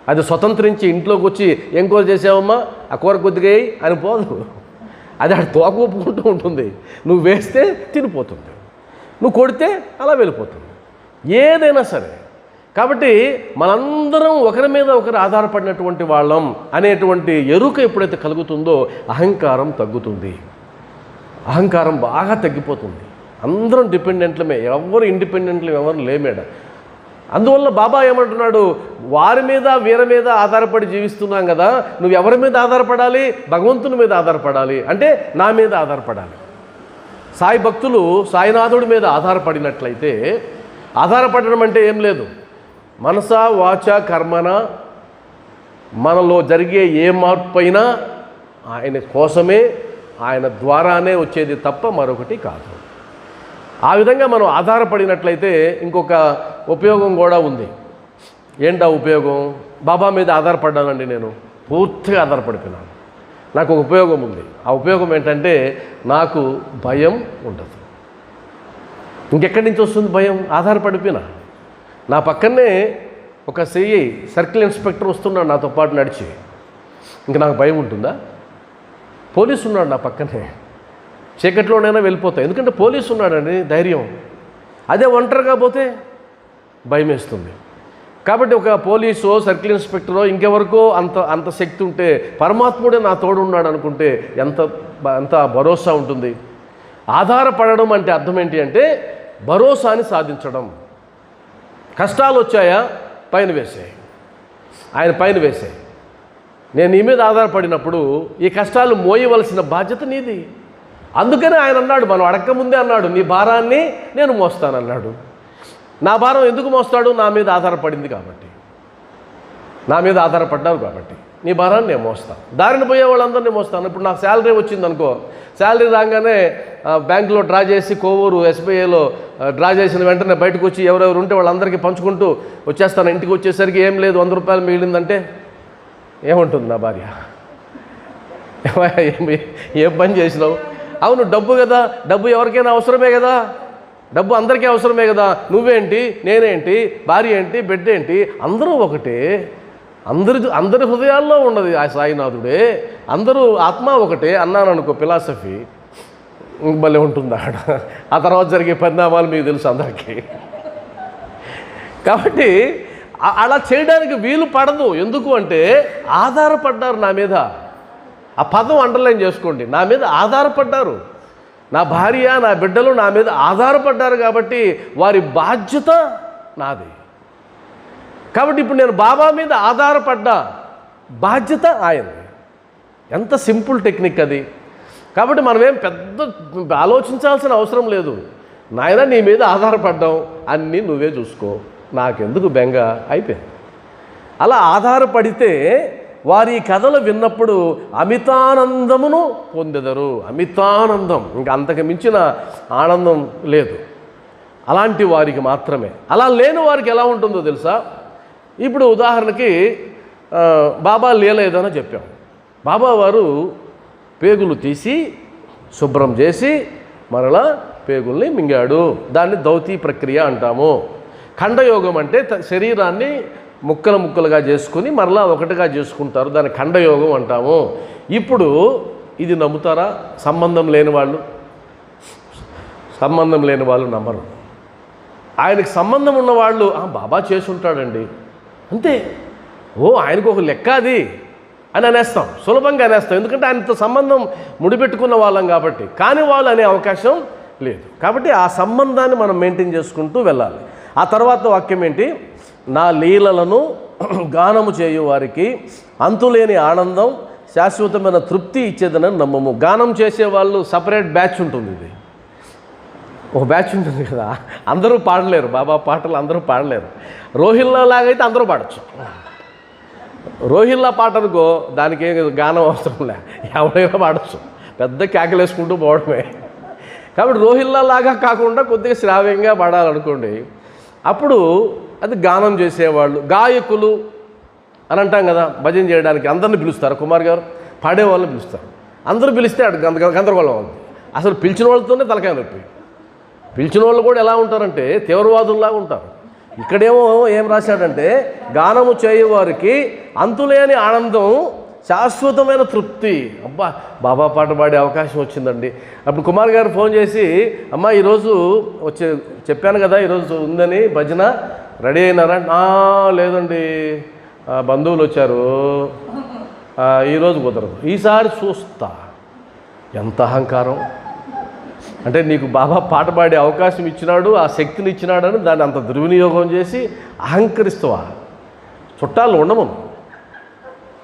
అది స్వతంత్రించి ఇంట్లోకి వచ్చి ఏం కూర చేసావమ్మా, ఆ కూర కొద్దిగా అని పోదు. అది అక్కడ తోక ఊపుకుంటూ ఉంటుంది. నువ్వు వేస్తే తినిపోతుంది, నువ్వు కొడితే అలా వెళ్ళిపోతుంది, ఏదైనా సరే. కాబట్టి మనందరం ఒకరి మీద ఒకరు ఆధారపడినటువంటి వాళ్ళం అనేటువంటి ఎరుక ఎప్పుడైతే కలుగుతుందో అహంకారం తగ్గుతుంది, అహంకారం బాగా తగ్గిపోతుంది. అందరం డిపెండెంట్లమే, ఎవరు ఇండిపెండెంట్లు ఎవరు లేమేడ. అందువల్ల బాబా ఏమంటున్నాడు, వారి మీద వీరి మీద ఆధారపడి జీవిస్తున్నాం కదా, నువ్వు ఎవరి మీద ఆధారపడాలి? భగవంతుని మీద ఆధారపడాలి. అంటే నా మీద ఆధారపడాలి. సాయి భక్తులు సాయినాథుడి మీద ఆధారపడినట్లయితే, ఆధారపడడం అంటే ఏం లేదు, మనస వాచ కర్మన మనలో జరిగే ఏ మార్పు అయినా ఆయన కోసమే, ఆయన ద్వారానే వచ్చేది తప్ప మరొకటి కాదు. ఆ విధంగా మనం ఆధారపడినట్లయితే ఇంకొక ఉపయోగం కూడా ఉంది. ఏంటా ఉపయోగం? బాబా మీద ఆధారపడ్డానండి, నేను పూర్తిగా ఆధారపడిపోయినాను, నాకు ఒక ఉపయోగం ఉంది. ఆ ఉపయోగం ఏంటంటే నాకు భయం ఉండదు. ఇంకెక్కడి నుంచి వస్తుంది భయం? ఆధారపడిపోయినా. నా పక్కనే ఒక సిఐ సర్కిల్ ఇన్స్పెక్టర్ వస్తున్నాడు నాతో పాటు నడిచి, ఇంక నాకు భయం ఉంటుందా? పోలీసు ఉన్నాడు నా పక్కనే, చీకట్లోనైనా వెళ్ళిపోతాయి, ఎందుకంటే పోలీసు ఉన్నాడండి, ధైర్యం. అదే ఒంటరిగా పోతే భయం వేస్తుంది. కాబట్టి ఒక పోలీసో సర్కిల్ ఇన్స్పెక్టరో ఇంకెవరికో అంత శక్తి ఉంటే, పరమాత్ముడే నా తోడు ఉన్నాడు అనుకుంటే ఎంత భరోసా ఉంటుంది. ఆధారపడడం అంటే అర్థం ఏంటి అంటే భరోసాని సాధించడం. కష్టాలు వచ్చాయా, పైన వేసాయి, ఆయన పైన వేసాయి. నేను నీ మీద ఆధారపడినప్పుడు ఈ కష్టాలు మోయవలసిన బాధ్యత నీది. అందుకనే ఆయన అన్నాడు, మనం అడక్కముందే అన్నాడు, నీ భారాన్ని నేను మోస్తానన్నాడు. నా భారం ఎందుకు మోస్తాడు? నా మీద ఆధారపడింది కాబట్టి, నా మీద ఆధారపడ్డావు కాబట్టి నీ భారాన్ని నేను మోస్తాను. దారిని పోయే వాళ్ళందరినీ మోస్తాను. ఇప్పుడు నాకు శాలరీ వచ్చిందనుకో, శాలరీ రాగానే బ్యాంకులో డ్రా చేసి, కోవూరు ఎస్బీఐలో డ్రా చేసిన వెంటనే బయటకు వచ్చి ఎవరెవరు ఉంటే వాళ్ళందరికీ పంచుకుంటూ వచ్చేస్తాను. ఇంటికి వచ్చేసరికి ఏం లేదు, 100 రూపాయలు మిగిలిందంటే ఏముంటుంది నా భార్య? ఏం పని చేసినావు? అవును, డబ్బు కదా, డబ్బు ఎవరికైనా అవసరమే కదా, డబ్బు అందరికీ అవసరమే కదా. నువ్వేంటి, నేనేంటి, భార్య ఏంటి, బిడ్డ ఏంటి, అందరూ ఒకటే. అందరి హృదయాల్లో ఉన్నది ఆ సాయినాథుడే. అందరూ ఆత్మ ఒకటే అన్నాను అనుకో, ఫిలాసఫీ భలే ఉంటుంది అక్కడ. ఆ తర్వాత జరిగే పరిణామాలు మీకు తెలుసు అందరికీ. కాబట్టి అలా చేయడానికి వీలు పడదు. ఎందుకు అంటే ఆధారపడ్డారు నా మీద. ఆ పదం అండర్లైన్ చేసుకోండి, నా మీద ఆధారపడ్డారు. నా భార్య, నా బిడ్డలు నా మీద ఆధారపడ్డారు కాబట్టి వారి బాధ్యత నాది. కాబట్టి ఇప్పుడు నేను బాబా మీద ఆధారపడ్డా, బాధ్యత ఆయనది. ఎంత సింపుల్ టెక్నిక్ అది. కాబట్టి మనమేం పెద్ద ఆలోచించాల్సిన అవసరం లేదు. నాయన నీ మీద ఆధారపడ్డాం, అన్నీ నువ్వే చూసుకో, నాకెందుకు బెంగ, అయిపోయింది. అలా ఆధారపడితే వారి కథలు విన్నప్పుడు అమితానందమును పొందెదరు. అమితానందం, ఇంకా అంతకు మించిన ఆనందం లేదు, అలాంటి వారికి మాత్రమే. అలా లేని వారికి ఎలా ఉంటుందో తెలుసా? ఇప్పుడు ఉదాహరణకి బాబా లీల ఏదైనా చెప్పాం, బాబావారు పేగులు తీసి శుభ్రం చేసి మరలా పేగుల్ని మింగాడు. దాన్ని దౌతి ప్రక్రియ అంటాము. ఖండయోగం అంటే శరీరాన్ని ముక్కలు ముక్కలుగా చేసుకుని మరలా ఒకటిగా చేసుకుంటారు, దాన్ని ఖండయోగం అంటాము. ఇప్పుడు ఇది నమ్ముతారా? సంబంధం లేని వాళ్ళు నమ్మరు. ఆయనకు సంబంధం ఉన్నవాళ్ళు బాబా చేసి ఉంటాడండి అంతే, ఆయనకు ఒక లెక్క అది అని అనేస్తాం, సులభంగా అనేస్తాం. ఎందుకంటే ఆయనతో సంబంధం ముడిపెట్టుకున్న వాళ్ళం కాబట్టి. కానీ వాళ్ళు అనే అవకాశం లేదు. కాబట్టి ఆ సంబంధాన్ని మనం మెయింటైన్ చేసుకుంటూ వెళ్ళాలి. ఆ తర్వాత వాక్యం ఏంటి? నా లీలలను గానము చేయు వారికి అంతులేని ఆనందం శాశ్వతమైన తృప్తి ఇచ్చేదని నమ్మము. గానం చేసేవాళ్ళు సపరేట్ బ్యాచ్ ఉంటుంది. ఇది ఒక బ్యాచ్ ఉంటుంది కదా, అందరూ పాడలేరు. బాబా పాటలు అందరూ పాడలేరు. రోహిల్లా లాగైతే అందరూ పాడచ్చు. రోహిల్లా పాట అనుకో, దానికి గానం అవసరం లే, ఎవరైనా పాడచ్చు, పెద్ద కేకలేసుకుంటూ పోవడమే. కాబట్టి రోహిల్లా లాగా కాకుండా కొద్దిగా శ్రావ్యంగా పాడాలనుకోండి, అప్పుడు అది గానం చేసేవాళ్ళు. గాయకులు అని అంటాం కదా, భజన చేయడానికి అందరిని పిలుస్తారు. కుమార్ గారు పాడేవాళ్ళని పిలుస్తారు. అందరూ పిలిస్తే అటు గందరగోళం ఉంది. అసలు పిలిచిన వాళ్ళతోనే తలకాయ నొప్పి. పిలిచిన వాళ్ళు కూడా ఎలా ఉంటారంటే తీవ్రవాదుల్లాగా ఉంటారు. ఇక్కడేమో ఏం రాశాడంటే గానము చేయవారికి అంతులేని ఆనందం శాశ్వతమైన తృప్తి. అబ్బా, బాబా పాట పాడే అవకాశం వచ్చిందండి. అప్పుడు కుమార్ గారు ఫోన్ చేసి, అమ్మా ఈరోజు చెప్పాను కదా ఈరోజు ఉందని భజన, రెడీ అయినారా? లేదండి, బంధువులు వచ్చారు, ఈరోజు కుదరదు, ఈసారి చూస్తా. ఎంత అహంకారం! అంటే నీకు బాబా పాట పాడే అవకాశం ఇచ్చినాడు, ఆ శక్తిని ఇచ్చినాడని దాన్ని అంత దుర్వినియోగం చేసి అహంకరిస్తావా? చుట్టాలు ఉండమను,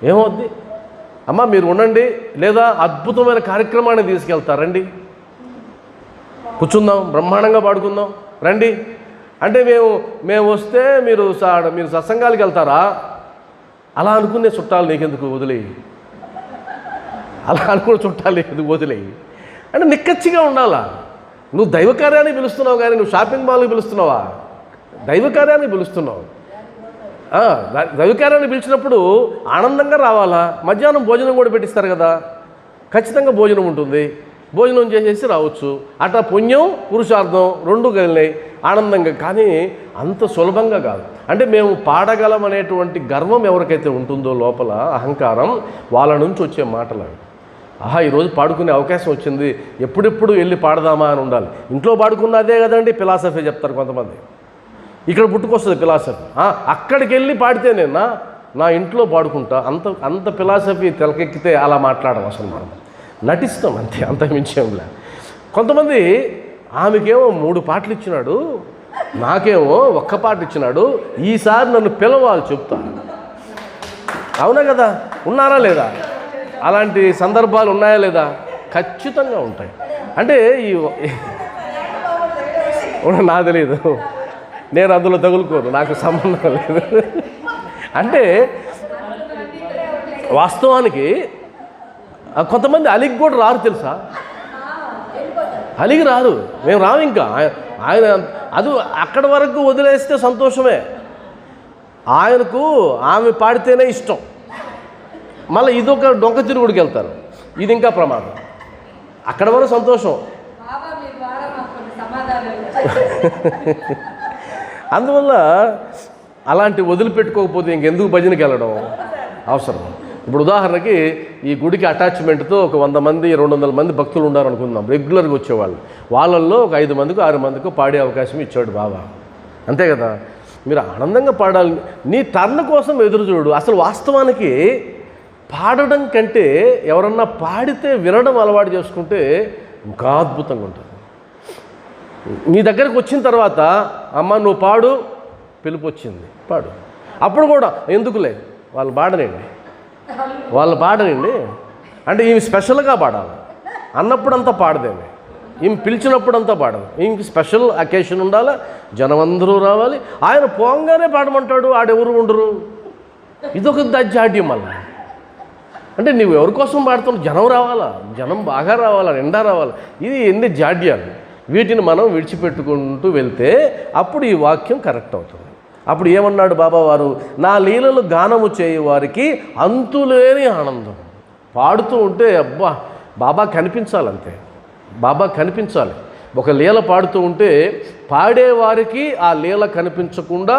ఏమవుద్ది? అమ్మ మీరు ఉండండి, లేదా అద్భుతమైన కార్యక్రమాన్ని తీసుకెళ్తారండి, కూర్చుందాం, బ్రహ్మాండంగా పాడుకుందాం రండి అంటే మేము వస్తే మీరు సత్సంగాలకు వెళ్తారా? అలా అనుకునే చుట్టాలు నీకెందుకు వదిలేయి, అలా అనుకునే చుట్టాలు నీకెందుకు వదిలేయి అంటే నిక్కచ్చిగా ఉండాలా. నువ్వు దైవకార్యాన్ని పిలుస్తున్నావు కానీ నువ్వు షాపింగ్ మాల్కి పిలుస్తున్నావా? దైవకార్యాన్ని పిలుస్తున్నావు. దైవకార్యాన్ని పిలిచినప్పుడు ఆనందంగా రావాలా. మధ్యాహ్నం భోజనం కూడా పెట్టిస్తారు కదా, ఖచ్చితంగా భోజనం ఉంటుంది, భోజనం చేసేసి రావచ్చు. అట్లా పుణ్యం పురుషార్థం రెండు కలిగినాయి ఆనందంగా. కానీ అంత సులభంగా కాదు. అంటే మేము పాడగలం అనేటువంటి గర్వం ఎవరికైతే ఉంటుందో లోపల అహంకారం, వాళ్ళ నుంచి వచ్చే మాటలు. ఈరోజు పాడుకునే అవకాశం వచ్చింది, ఎప్పుడెప్పుడు వెళ్ళి పాడదామా అని ఉండాలి. ఇంట్లో పాడుకున్నదే కదండి ఫిలాసఫీ చెప్తారు కొంతమంది. ఇక్కడ పుట్టుకొస్తుంది ఫిలాసఫీ. అక్కడికి వెళ్ళి పాడితే నేను నా ఇంట్లో పాడుకుంటా. అంత ఫిలాసఫీ తెలకెక్కితే అలా మాట్లాడడం అసలు మనం నటిస్తాం అంతే, అంత మించేంలే. కొంతమంది ఆమెకేమో 3 పాటలు ఇచ్చినాడు, నాకేమో ఒక్క పాట ఇచ్చినాడు, ఈసారి నన్ను పిలవాలి చెప్తా. అవునా కదా? ఉన్నారా లేదా? అలాంటి సందర్భాలు ఉన్నాయా లేదా? ఖచ్చితంగా ఉంటాయి. అంటే నాకు తెలియదు, నేను అందులో తగులుకోను, నాకు సంబంధం లేదు. అంటే వాస్తవానికి కొంతమంది అలిగి కూడా రారు తెలుసా? అలిగి రారు, మేము రాము. ఇంకా ఆయన అది అక్కడి వరకు వదిలేస్తే సంతోషమే. ఆయనకు ఆమె పాడితేనే ఇష్టం. మళ్ళీ ఇదొక డొంక తిరుగుడికి వెళ్తారు, ఇది ఇంకా ప్రమాదం. అక్కడ వరకు సంతోషం. అందువల్ల అలాంటి వదిలిపెట్టుకోకపోతే ఇంకెందుకు భజనకి వెళ్ళడం అవసరం. ఇప్పుడు ఉదాహరణకి ఈ గుడికి అటాచ్మెంట్తో ఒక 100 మంది 200 మంది భక్తులు ఉన్నారనుకుందాం, రెగ్యులర్గా వచ్చేవాళ్ళు. వాళ్ళల్లో ఒక 5 మందికో 6 మందికో పాడే అవకాశం ఇచ్చాడు బాబా. అంతే కదా? మీరు ఆనందంగా పాడాలి. నీ టర్న్ కోసం ఎదురు చూడు. అసలు వాస్తవానికి పాడడం కంటే ఎవరన్నా పాడితే వినడం అలవాటు చేసుకుంటే ఇంకా అద్భుతంగా ఉంటుంది. నీ దగ్గరకు వచ్చిన తర్వాత అమ్మ నువ్వు పాడు, పిలుపు వచ్చింది పాడు. అప్పుడు కూడా ఎందుకులే వాళ్ళు పాడనండి అంటే ఈమె స్పెషల్గా పాడాలి అన్నప్పుడంతా పాడదేమి, ఈమె పిలిచినప్పుడంతా పాడదు. ఈమెకి స్పెషల్ అకేషన్ ఉండాలి, జనం అందరూ రావాలి. ఆయన పోంగానే పాడమంటాడు, ఆడెవరు ఉండరు. ఇదొక దజ్జాడ్యం. మళ్ళీ అంటే నువ్వు ఎవరి కోసం పాడుతున్నావు? జనం రావాలా, జనం బాగా రావాలా, నిండా రావాలా. ఇది ఎన్ని జాడ్యాలు. వీటిని మనం విడిచిపెట్టుకుంటూ వెళ్తే అప్పుడు ఈ వాక్యం కరెక్ట్ అవుతుంది. అప్పుడు ఏమన్నాడు బాబావారు? నా లీలలు గానము చేయు వారికి అంతులేని ఆనందం. పాడుతూ ఉంటే అబ్బా బాబా కనిపించాలంతే, బాబా కనిపించాలి. ఒక లీల పాడుతూ ఉంటే పాడేవారికి ఆ లీల కనిపించకుండా,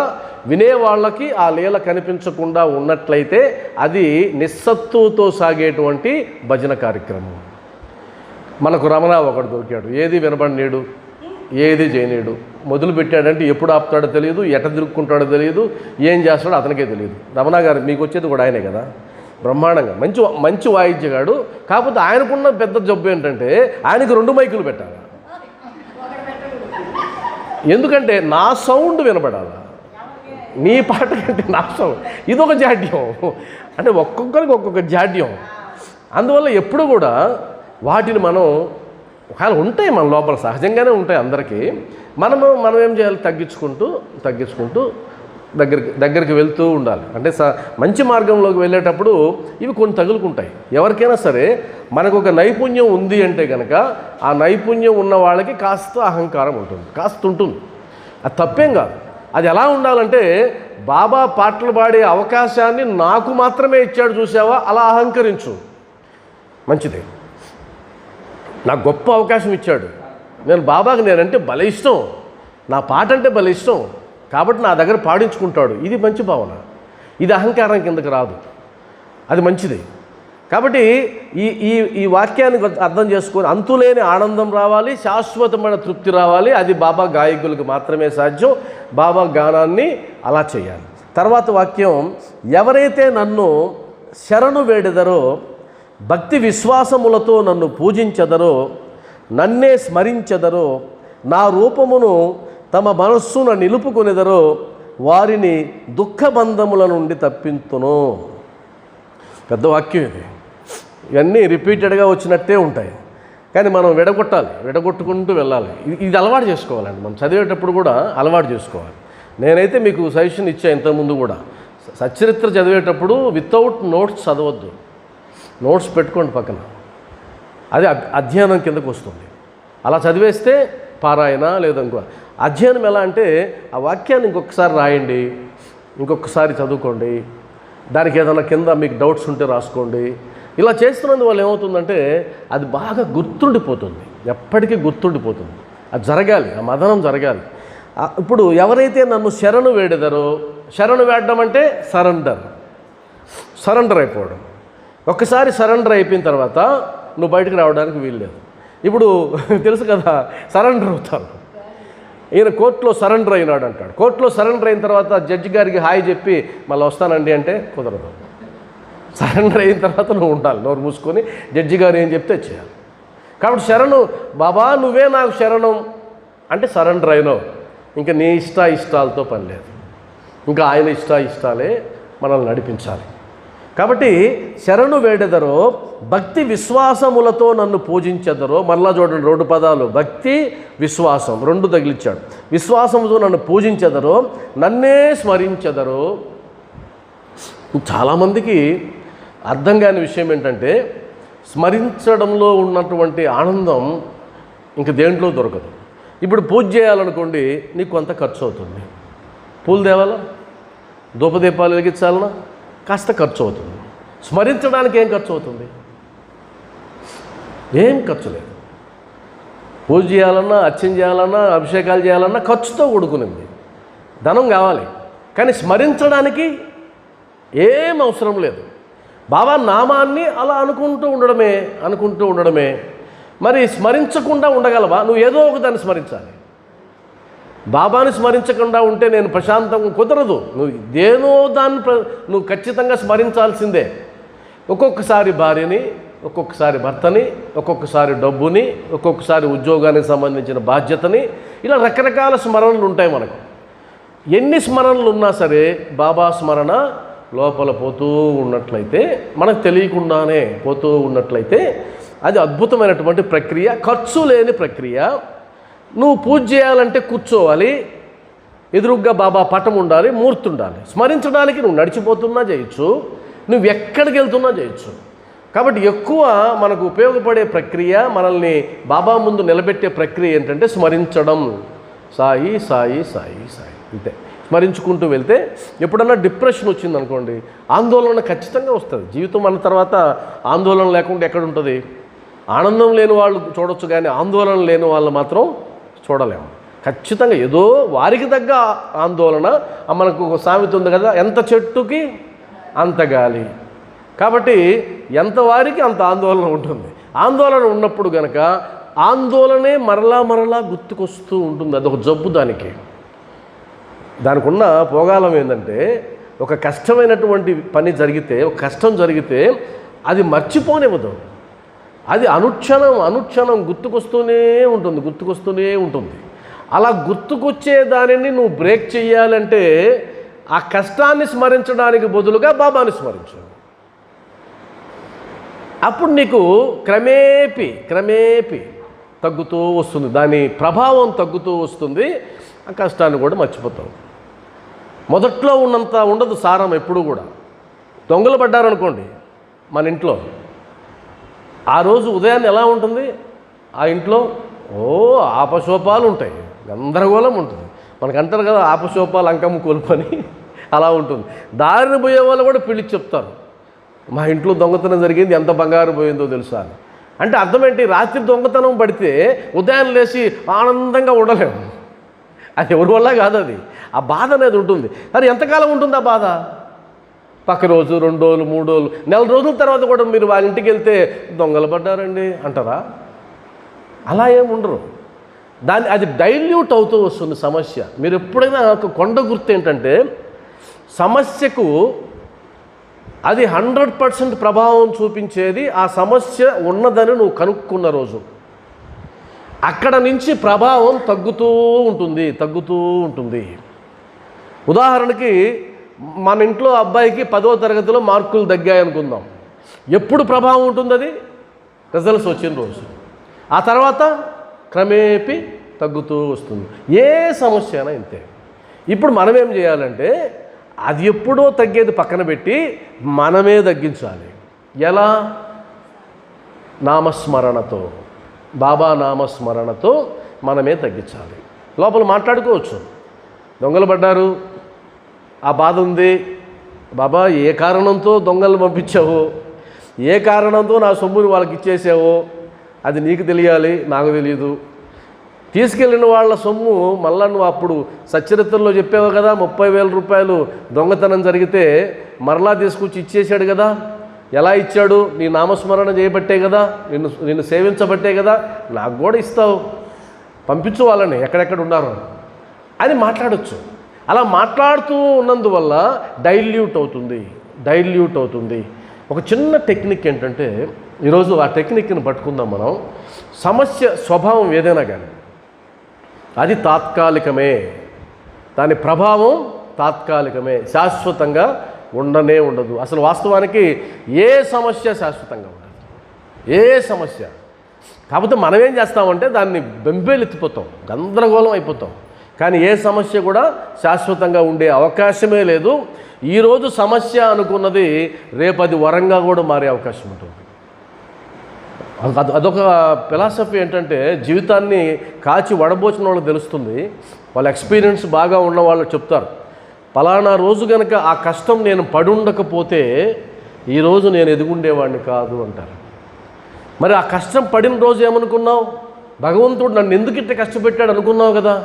వినేవాళ్ళకి ఆ లీల కనిపించకుండా ఉన్నట్లయితే అది నిస్సత్తుతో సాగేటువంటి భజన కార్యక్రమం. మనకు రమణ ఒకడు దొరికాడు, ఏది వినబడినేడు, ఏది చేయనీడు. మొదలు పెట్టాడంటే ఎప్పుడు ఆపుతాడో తెలియదు, ఎట తిరుక్కుంటాడో తెలియదు, ఏం చేస్తాడో అతనికే తెలియదు. రమణ గారు మీకు వచ్చేది కూడా ఆయనే కదా, బ్రహ్మాండంగా మంచి మంచి వాయిద్యగాడు. కాకపోతే ఆయనకున్న పెద్ద జబ్బు ఏంటంటే ఆయనకు 2 మైకులు పెట్టాలి. ఎందుకంటే నా సౌండ్ వినబడాలి, నీ పాట కంటే నా సౌండ్. ఇదొక జాడ్యం, అంటే ఒక్కొక్కరికి ఒక్కొక్క జాడ్యం. అందువల్ల ఎప్పుడు కూడా వాటిని మనం ఒకవేళ ఉంటాయి మన లోపల, సహజంగానే ఉంటాయి అందరికీ. మనం ఏం చేయాలి, తగ్గించుకుంటూ దగ్గరికి వెళ్తూ ఉండాలి. అంటే మంచి మార్గంలోకి వెళ్ళేటప్పుడు ఇవి కొన్ని తగులుకుంటాయి. ఎవరికైనా సరే మనకు ఒక నైపుణ్యం ఉంది అంటే కనుక ఆ నైపుణ్యం ఉన్న వాళ్ళకి కాస్త అహంకారం ఉంటుంది, కాస్త ఉంటుంది. అది తప్పేం కాదు. అది ఎలా ఉండాలంటే బాబా పాటలు పాడే అవకాశాన్ని నాకు మాత్రమే ఇచ్చాడు చూసావా, అలా అహంకరించు, మంచిదే. నాకు గొప్ప అవకాశం ఇచ్చాడు, బాబాకి నేనంటే భలే ఇష్టం, నా పాట అంటే భలే ఇష్టం, కాబట్టి నా దగ్గర పాడించుకుంటాడు. ఇది మంచి భావన, ఇది అహంకారం కిందకి రాదు, అది మంచిది. కాబట్టి ఈ వాక్యాన్ని అర్థం చేసుకొని అంతులేని ఆనందం రావాలి, శాశ్వతమైన తృప్తి రావాలి. అది బాబా గాయకులకు మాత్రమే సాధ్యం. బాబా గానాన్ని అలా చేయాలి. తర్వాత వాక్యం, ఎవరైతే నన్ను శరణు వేడెదరో, భక్తి విశ్వాసములతో నన్ను పూజించెదరో, నన్నే స్మరించెదరో, నా రూపమును తమ మనస్సును నిలుపుకొనెదరో, వారిని దుఃఖబంధముల నుండి తప్పింతును. పెద్ద వాక్యం ఇది. ఇవన్నీ రిపీటెడ్గా వచ్చినట్టే ఉంటాయి, కానీ మనం విడగొట్టుకుంటూ వెళ్ళాలి. ఇది అలవాటు చేసుకోవాలండి. మనం చదివేటప్పుడు కూడా అలవాటు చేసుకోవాలి. నేనైతే మీకు సజెషన్ ఇచ్చా ఇంతకుముందు కూడా, సచ్చరిత్ర చదివేటప్పుడు వితౌట్ నోట్స్ చదవద్దు, నోట్స్ పెట్టుకోండి పక్కన, అది అధ్యయనం కిందకు వస్తుంది. అలా చదివేస్తే పారాయణ లేదా ఇంకో అధ్యయనం. ఎలా అంటే ఆ వాక్యాన్ని ఇంకొకసారి రాయండి, ఇంకొకసారి చదువుకోండి, దానికి ఏదైనా కింద మీకు డౌట్స్ ఉంటే రాసుకోండి. ఇలా చేస్తున్నందువల్ల ఏమవుతుందంటే అది బాగా గుర్తుండిపోతుంది, ఎప్పటికీ గుర్తుండిపోతుంది. అది జరగాలి, ఆ మదనం జరగాలి. ఇప్పుడు ఎవరైతే నన్ను శరణు వేడెదరో, శరణు వేడడం అంటే సరెండర్ అయిపోవడం. ఒక్కసారి సరెండర్ అయిపోయిన తర్వాత నువ్వు బయటకు రావడానికి వీల్లేదు. ఇప్పుడు తెలుసు కదా, సరెండర్ అవుతారు. ఈయన కోర్టులో సరెండర్ అయినాడు అంటాడు. కోర్టులో సరెండర్ అయిన తర్వాత జడ్జి గారికి హాయ్ చెప్పి మళ్ళీ వస్తానండి అంటే కుదరదు. సరెండర్ అయిన తర్వాత నువ్వు ఉండాలి, నోరు మూసుకొని జడ్జి గారు ఏం చెప్తే చేయాలి. కాబట్టి శరణు, బాబా నువ్వే నాకు శరణం అంటే సరెండర్ అయినావు. ఇంకా నీ ఇష్టాలతో పని లేదు, ఇంకా ఆయన ఇష్టాలే మనల్ని నడిపించాలి. కాబట్టి శరణు వేడెదరో, భక్తి విశ్వాసములతో నన్ను పూజించెదరో. మరలా చూడండి 2 పదాలు, భక్తి విశ్వాసం 2 తగిలిచ్చాడు. విశ్వాసముతో నన్ను పూజించెదరో, నన్నే స్మరించెదరో. చాలామందికి అర్థం కాని విషయం ఏంటంటే స్మరించడంలో ఉన్నటువంటి ఆనందం ఇంక దేంట్లో దొరకదు. ఇప్పుడు పూజ చేయాలనుకోండి, నీకు కొంత ఖర్చు అవుతుంది. పూలు తేవాలా, ధూపదీపాలు వెలిగించాలన్నా కాస్త ఖర్చు అవుతుంది. స్మరించడానికి ఏం ఖర్చు అవుతుంది? ఏం ఖర్చు లేదు. పూజ చేయాలన్నా, అర్చన చేయాలన్నా, అభిషేకాలు చేయాలన్నా ఖర్చుతో కూడుకునింది, ధనం కావాలి. కానీ స్మరించడానికి ఏం అవసరం లేదు. బాబా నామాన్ని అలా అనుకుంటూ ఉండడమే. మరి స్మరించకుండా ఉండగలవా? నువ్వు ఏదో ఒక దాన్ని స్మరించాలి. బాబాని స్మరించకుండా ఉంటే నేను ప్రశాంతంగా కుదరదు. నువ్వు దేనో దాన్ని నువ్వు ఖచ్చితంగా స్మరించాల్సిందే. ఒక్కొక్కసారి భార్యని, ఒక్కొక్కసారి భర్తని, ఒక్కొక్కసారి డబ్బుని, ఒక్కొక్కసారి ఉద్యోగానికి సంబంధించిన బాధ్యతని, ఇలా రకరకాల స్మరణలు ఉంటాయి మనకు. ఎన్ని స్మరణలు ఉన్నా సరే బాబా స్మరణ లోపల పోతూ ఉన్నట్లయితే, మనకు తెలియకుండానే పోతూ ఉన్నట్లయితే అది అద్భుతమైనటువంటి ప్రక్రియ, ఖర్చు లేని ప్రక్రియ. నువ్వు పూజ చేయాలంటే కూర్చోవాలి, ఎదురుగ్గా బాబా పటం ఉండాలి, మూర్తి ఉండాలి. స్మరించడానికి నువ్వు నడిచిపోతున్నా చేయొచ్చు, నువ్వు ఎక్కడికి వెళ్తున్నా చేయొచ్చు. కాబట్టి ఎక్కువ మనకు ఉపయోగపడే ప్రక్రియ, మనల్ని బాబా ముందు నిలబెట్టే ప్రక్రియ ఏంటంటే స్మరించడం. సాయి సాయి సాయి సాయి, అంతే. స్మరించుకుంటూ వెళ్తే ఎప్పుడన్నా డిప్రెషన్ వచ్చిందనుకోండి, ఆందోళన ఖచ్చితంగా వస్తుంది. జీవితం అన్న తర్వాత ఆందోళన లేకుండా ఎక్కడ ఉంటుంది? ఆనందం లేని వాళ్ళు చూడొచ్చు, కానీ ఆందోళన లేని వాళ్ళు మాత్రం చూడలేము. ఖచ్చితంగా ఏదో వారికి తగ్గ ఆందోళన. మనకు ఒక సామెత ఉంది కదా, ఎంత చెట్టుకి అంత గాలి. కాబట్టి ఎంత వారికి అంత ఆందోళన ఉంటుంది. ఆందోళన ఉన్నప్పుడు కనుక ఆందోళనే మరలా గుర్తుకొస్తూ ఉంటుంది. అదొక జబ్బు. దానికి ఉన్న పోగాలం ఏంటంటే, ఒక కష్టమైనటువంటి పని జరిగితే, ఒక కష్టం జరిగితే అది మర్చిపోనివ్వదు. అది అనుక్షణం గుర్తుకొస్తూనే ఉంటుంది. అలా గుర్తుకొచ్చే దానిని నువ్వు బ్రేక్ చేయాలంటే ఆ కష్టాన్ని స్మరించడానికి బదులుగా బాబాని స్మరించు. అప్పుడు నీకు క్రమేపీ తగ్గుతూ వస్తుంది, దాని ప్రభావం తగ్గుతూ వస్తుంది. ఆ కష్టాన్ని కూడా మర్చిపోతావు. మొదట్లో ఉన్నంత ఉండదు సారం ఎప్పుడు కూడా. దొంగలు పడ్డారనుకోండి మన ఇంట్లో, ఆ రోజు ఉదయాన్నే ఎలా ఉంటుంది? ఆ ఇంట్లో ఆపశోపాలు ఉంటాయి, గందరగోళం ఉంటుంది. మనకంటారు కదా, ఆపశోపాలు అంకమ్మ కోల్పని. అలా ఉంటుంది. దారిని పోయే వాళ్ళు కూడా పిలిచి చెప్తారు, మా ఇంట్లో దొంగతనం జరిగింది, ఎంత బంగారు పోయిందో తెలుసా అని. అంటే అర్థం ఏంటి? రాత్రి దొంగతనం పడితే ఉదయం లేచి ఆనందంగా ఉండలేము. అది ఎవరి వల్ల కాదు. అది ఆ బాధ అనేది ఉంటుంది. అది ఎంతకాలం ఉంటుంది ఆ బాధ? పక్క రోజు, 2 రోజులు, 3 రోజులు, నెల రోజుల తర్వాత కూడా మీరు వాళ్ళ ఇంటికి వెళ్తే దొంగలు పడ్డారండి అంటారా? అలా ఏమి ఉండరు. అది డైల్యూట్ అవుతూ వస్తుంది సమస్య. మీరు ఎప్పుడైనా ఒక కొండ గుర్తు ఏంటంటే, సమస్యకు అది 100% ప్రభావం చూపించేది ఆ సమస్య ఉన్నదని నువ్వు కనుక్కున్న రోజు. అక్కడ నుంచి ప్రభావం తగ్గుతూ ఉంటుంది. ఉదాహరణకి మన ఇంట్లో అబ్బాయికి 10వ తరగతిలో మార్కులు తగ్గాయి అనుకుందాం. ఎప్పుడు ప్రభావం ఉంటుంది? అది రిజల్ట్స్ వచ్చిన రోజు. ఆ తర్వాత క్రమేపీ తగ్గుతూ వస్తుంది. ఏ సమస్య అయినా ఇంతే. ఇప్పుడు మనం ఏం చేయాలంటే, అది ఎప్పుడో తగ్గేది పక్కన పెట్టి మనమే తగ్గించాలి. ఎలా? నామస్మరణతో, బాబా నామస్మరణతో మనమే తగ్గించాలి. లోపల మాట్లాడుకోవచ్చు. దొంగలు పడ్డారు, ఆ బాధ ఉంది. బాబా ఏ కారణంతో దొంగలు పంపించావో, ఏ కారణంతో నా సొమ్ముని వాళ్ళకి ఇచ్చేసావో అది నీకు తెలియాలి, నాకు తెలియదు. తీసుకెళ్ళిన వాళ్ళ సొమ్ము మళ్ళా నువ్వు అప్పుడు సచ్చరిత్రలో చెప్పావు కదా, 30,000 రూపాయలు దొంగతనం జరిగితే మరలా తీసుకొచ్చి ఇచ్చేశాడు కదా. ఎలా ఇచ్చాడు? నీ నామస్మరణ చేయబట్టే కదా, నిన్ను సేవించబట్టే కదా. నాకు కూడా ఇస్తావు, పంపించు వాళ్ళని ఎక్కడెక్కడ ఉన్నారో అని మాట్లాడచ్చు. అలా మాట్లాడుతూ ఉన్నందువల్ల డైల్యూట్ అవుతుంది. ఒక చిన్న టెక్నిక్ ఏంటంటే, ఈరోజు ఆ టెక్నిక్ని పట్టుకుందాం మనం. సమస్య స్వభావం ఏదైనా కానీ అది తాత్కాలికమే, దాని ప్రభావం తాత్కాలికమే, శాశ్వతంగా ఉండదు. అసలు వాస్తవానికి ఏ సమస్య శాశ్వతంగా ఉండదు, ఏ సమస్య. కాకపోతే మనం ఏం చేస్తామంటే దాన్ని బెంబేలెత్తిపోతాం, గందరగోళం అయిపోతాం. కానీ ఏ సమస్య కూడా శాశ్వతంగా ఉండే అవకాశమే లేదు. ఈరోజు సమస్య అనుకున్నది రేపు అది వరంగా కూడా మారే అవకాశం ఉంటుంది. అదొక ఫిలాసఫీ. ఏంటంటే, జీవితాన్ని కాచి వడబోచిన వాళ్ళకి తెలుస్తుంది. వాళ్ళ ఎక్స్పీరియన్స్ బాగా ఉన్న వాళ్ళు చెప్తారు, పలానా రోజు కనుక ఆ కష్టం నేను పడుండకపోతే ఈరోజు నేను ఎదుగుండేవాడిని కాదు అంటారు. మరి ఆ కష్టం పడిన రోజు ఏమనుకున్నావు? భగవంతుడు నన్ను ఎందుకు ఇట్లా కష్టపెట్టాడు అనుకున్నావు కదా.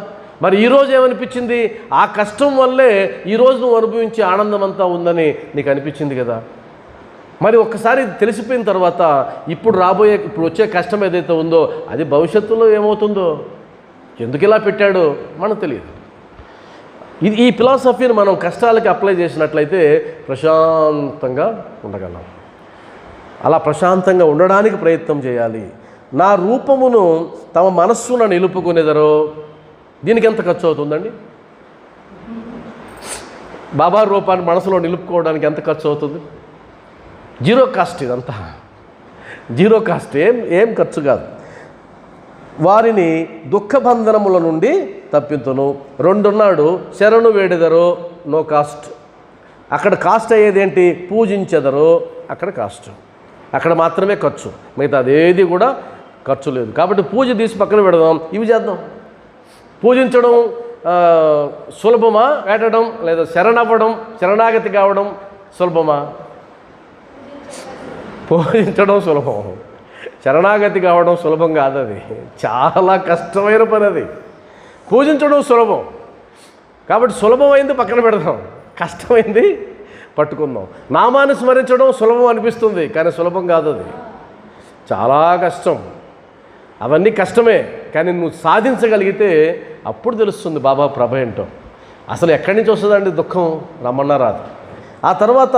మరి ఈరోజు ఏమనిపించింది? ఆ కష్టం వల్లే ఈరోజు నువ్వు అనుభవించే ఆనందం అంతా ఉందని నీకు అనిపించింది కదా. మరి ఒక్కసారి తెలిసిపోయిన తర్వాత ఇప్పుడు వచ్చే కష్టం ఏదైతే ఉందో అది భవిష్యత్తులో ఏమవుతుందో, ఎందుకు ఇలా పెట్టాడో మనకు తెలియదు. ఈ ఫిలాసఫీని మనం కష్టాలకి అప్లై చేసినట్లయితే ప్రశాంతంగా ఉండగలం. అలా ప్రశాంతంగా ఉండడానికి ప్రయత్నం చేయాలి. నా రూపమును తమ మనస్సును నిలుపుకునేదరో, దీనికి ఎంత ఖర్చు అవుతుందండి? బాబా రూపాన్ని మనసులో నిలుపుకోవడానికి ఎంత ఖర్చు అవుతుంది? Zero cost. ఇదంతా జీరో కాస్ట్, ఏం ఖర్చు కాదు. వారిని దుఃఖబంధనముల నుండి తప్పింతును. 2 ఉన్నాడు, శరణు వేడెదరో, నో కాస్ట్. అక్కడ కాస్ట్ అయ్యేది ఏంటి? పూజించెదరో, అక్కడ కాస్ట్, అక్కడ మాత్రమే ఖర్చు. మిగతా అదేది కూడా ఖర్చు లేదు. కాబట్టి పూజ తీసి పక్కన పెడదాం, ఇవి చేద్దాం. పూజించడం సులభమా వేడడం, లేదా శరణవ్వడం, శరణాగతి కావడం సులభమా? పూజించడం సులభం, శరణాగతి కావడం సులభం కాదు. అది చాలా కష్టమైన పని. అది పూజించడం సులభం కాబట్టి సులభమైంది పక్కన పెడదాం, కష్టమైంది పట్టుకుందాం. నామాన్ని స్మరించడం సులభం అనిపిస్తుంది కానీ సులభం కాదు, అది చాలా కష్టం. అవన్నీ కష్టమే కానీ నువ్వు సాధించగలిగితే అప్పుడు తెలుస్తుంది బాబా ప్రభ ఏంటో. అసలు ఎక్కడి నుంచి వస్తుందండి దుఃఖం? రమ్మన్నా రాదు. ఆ తర్వాత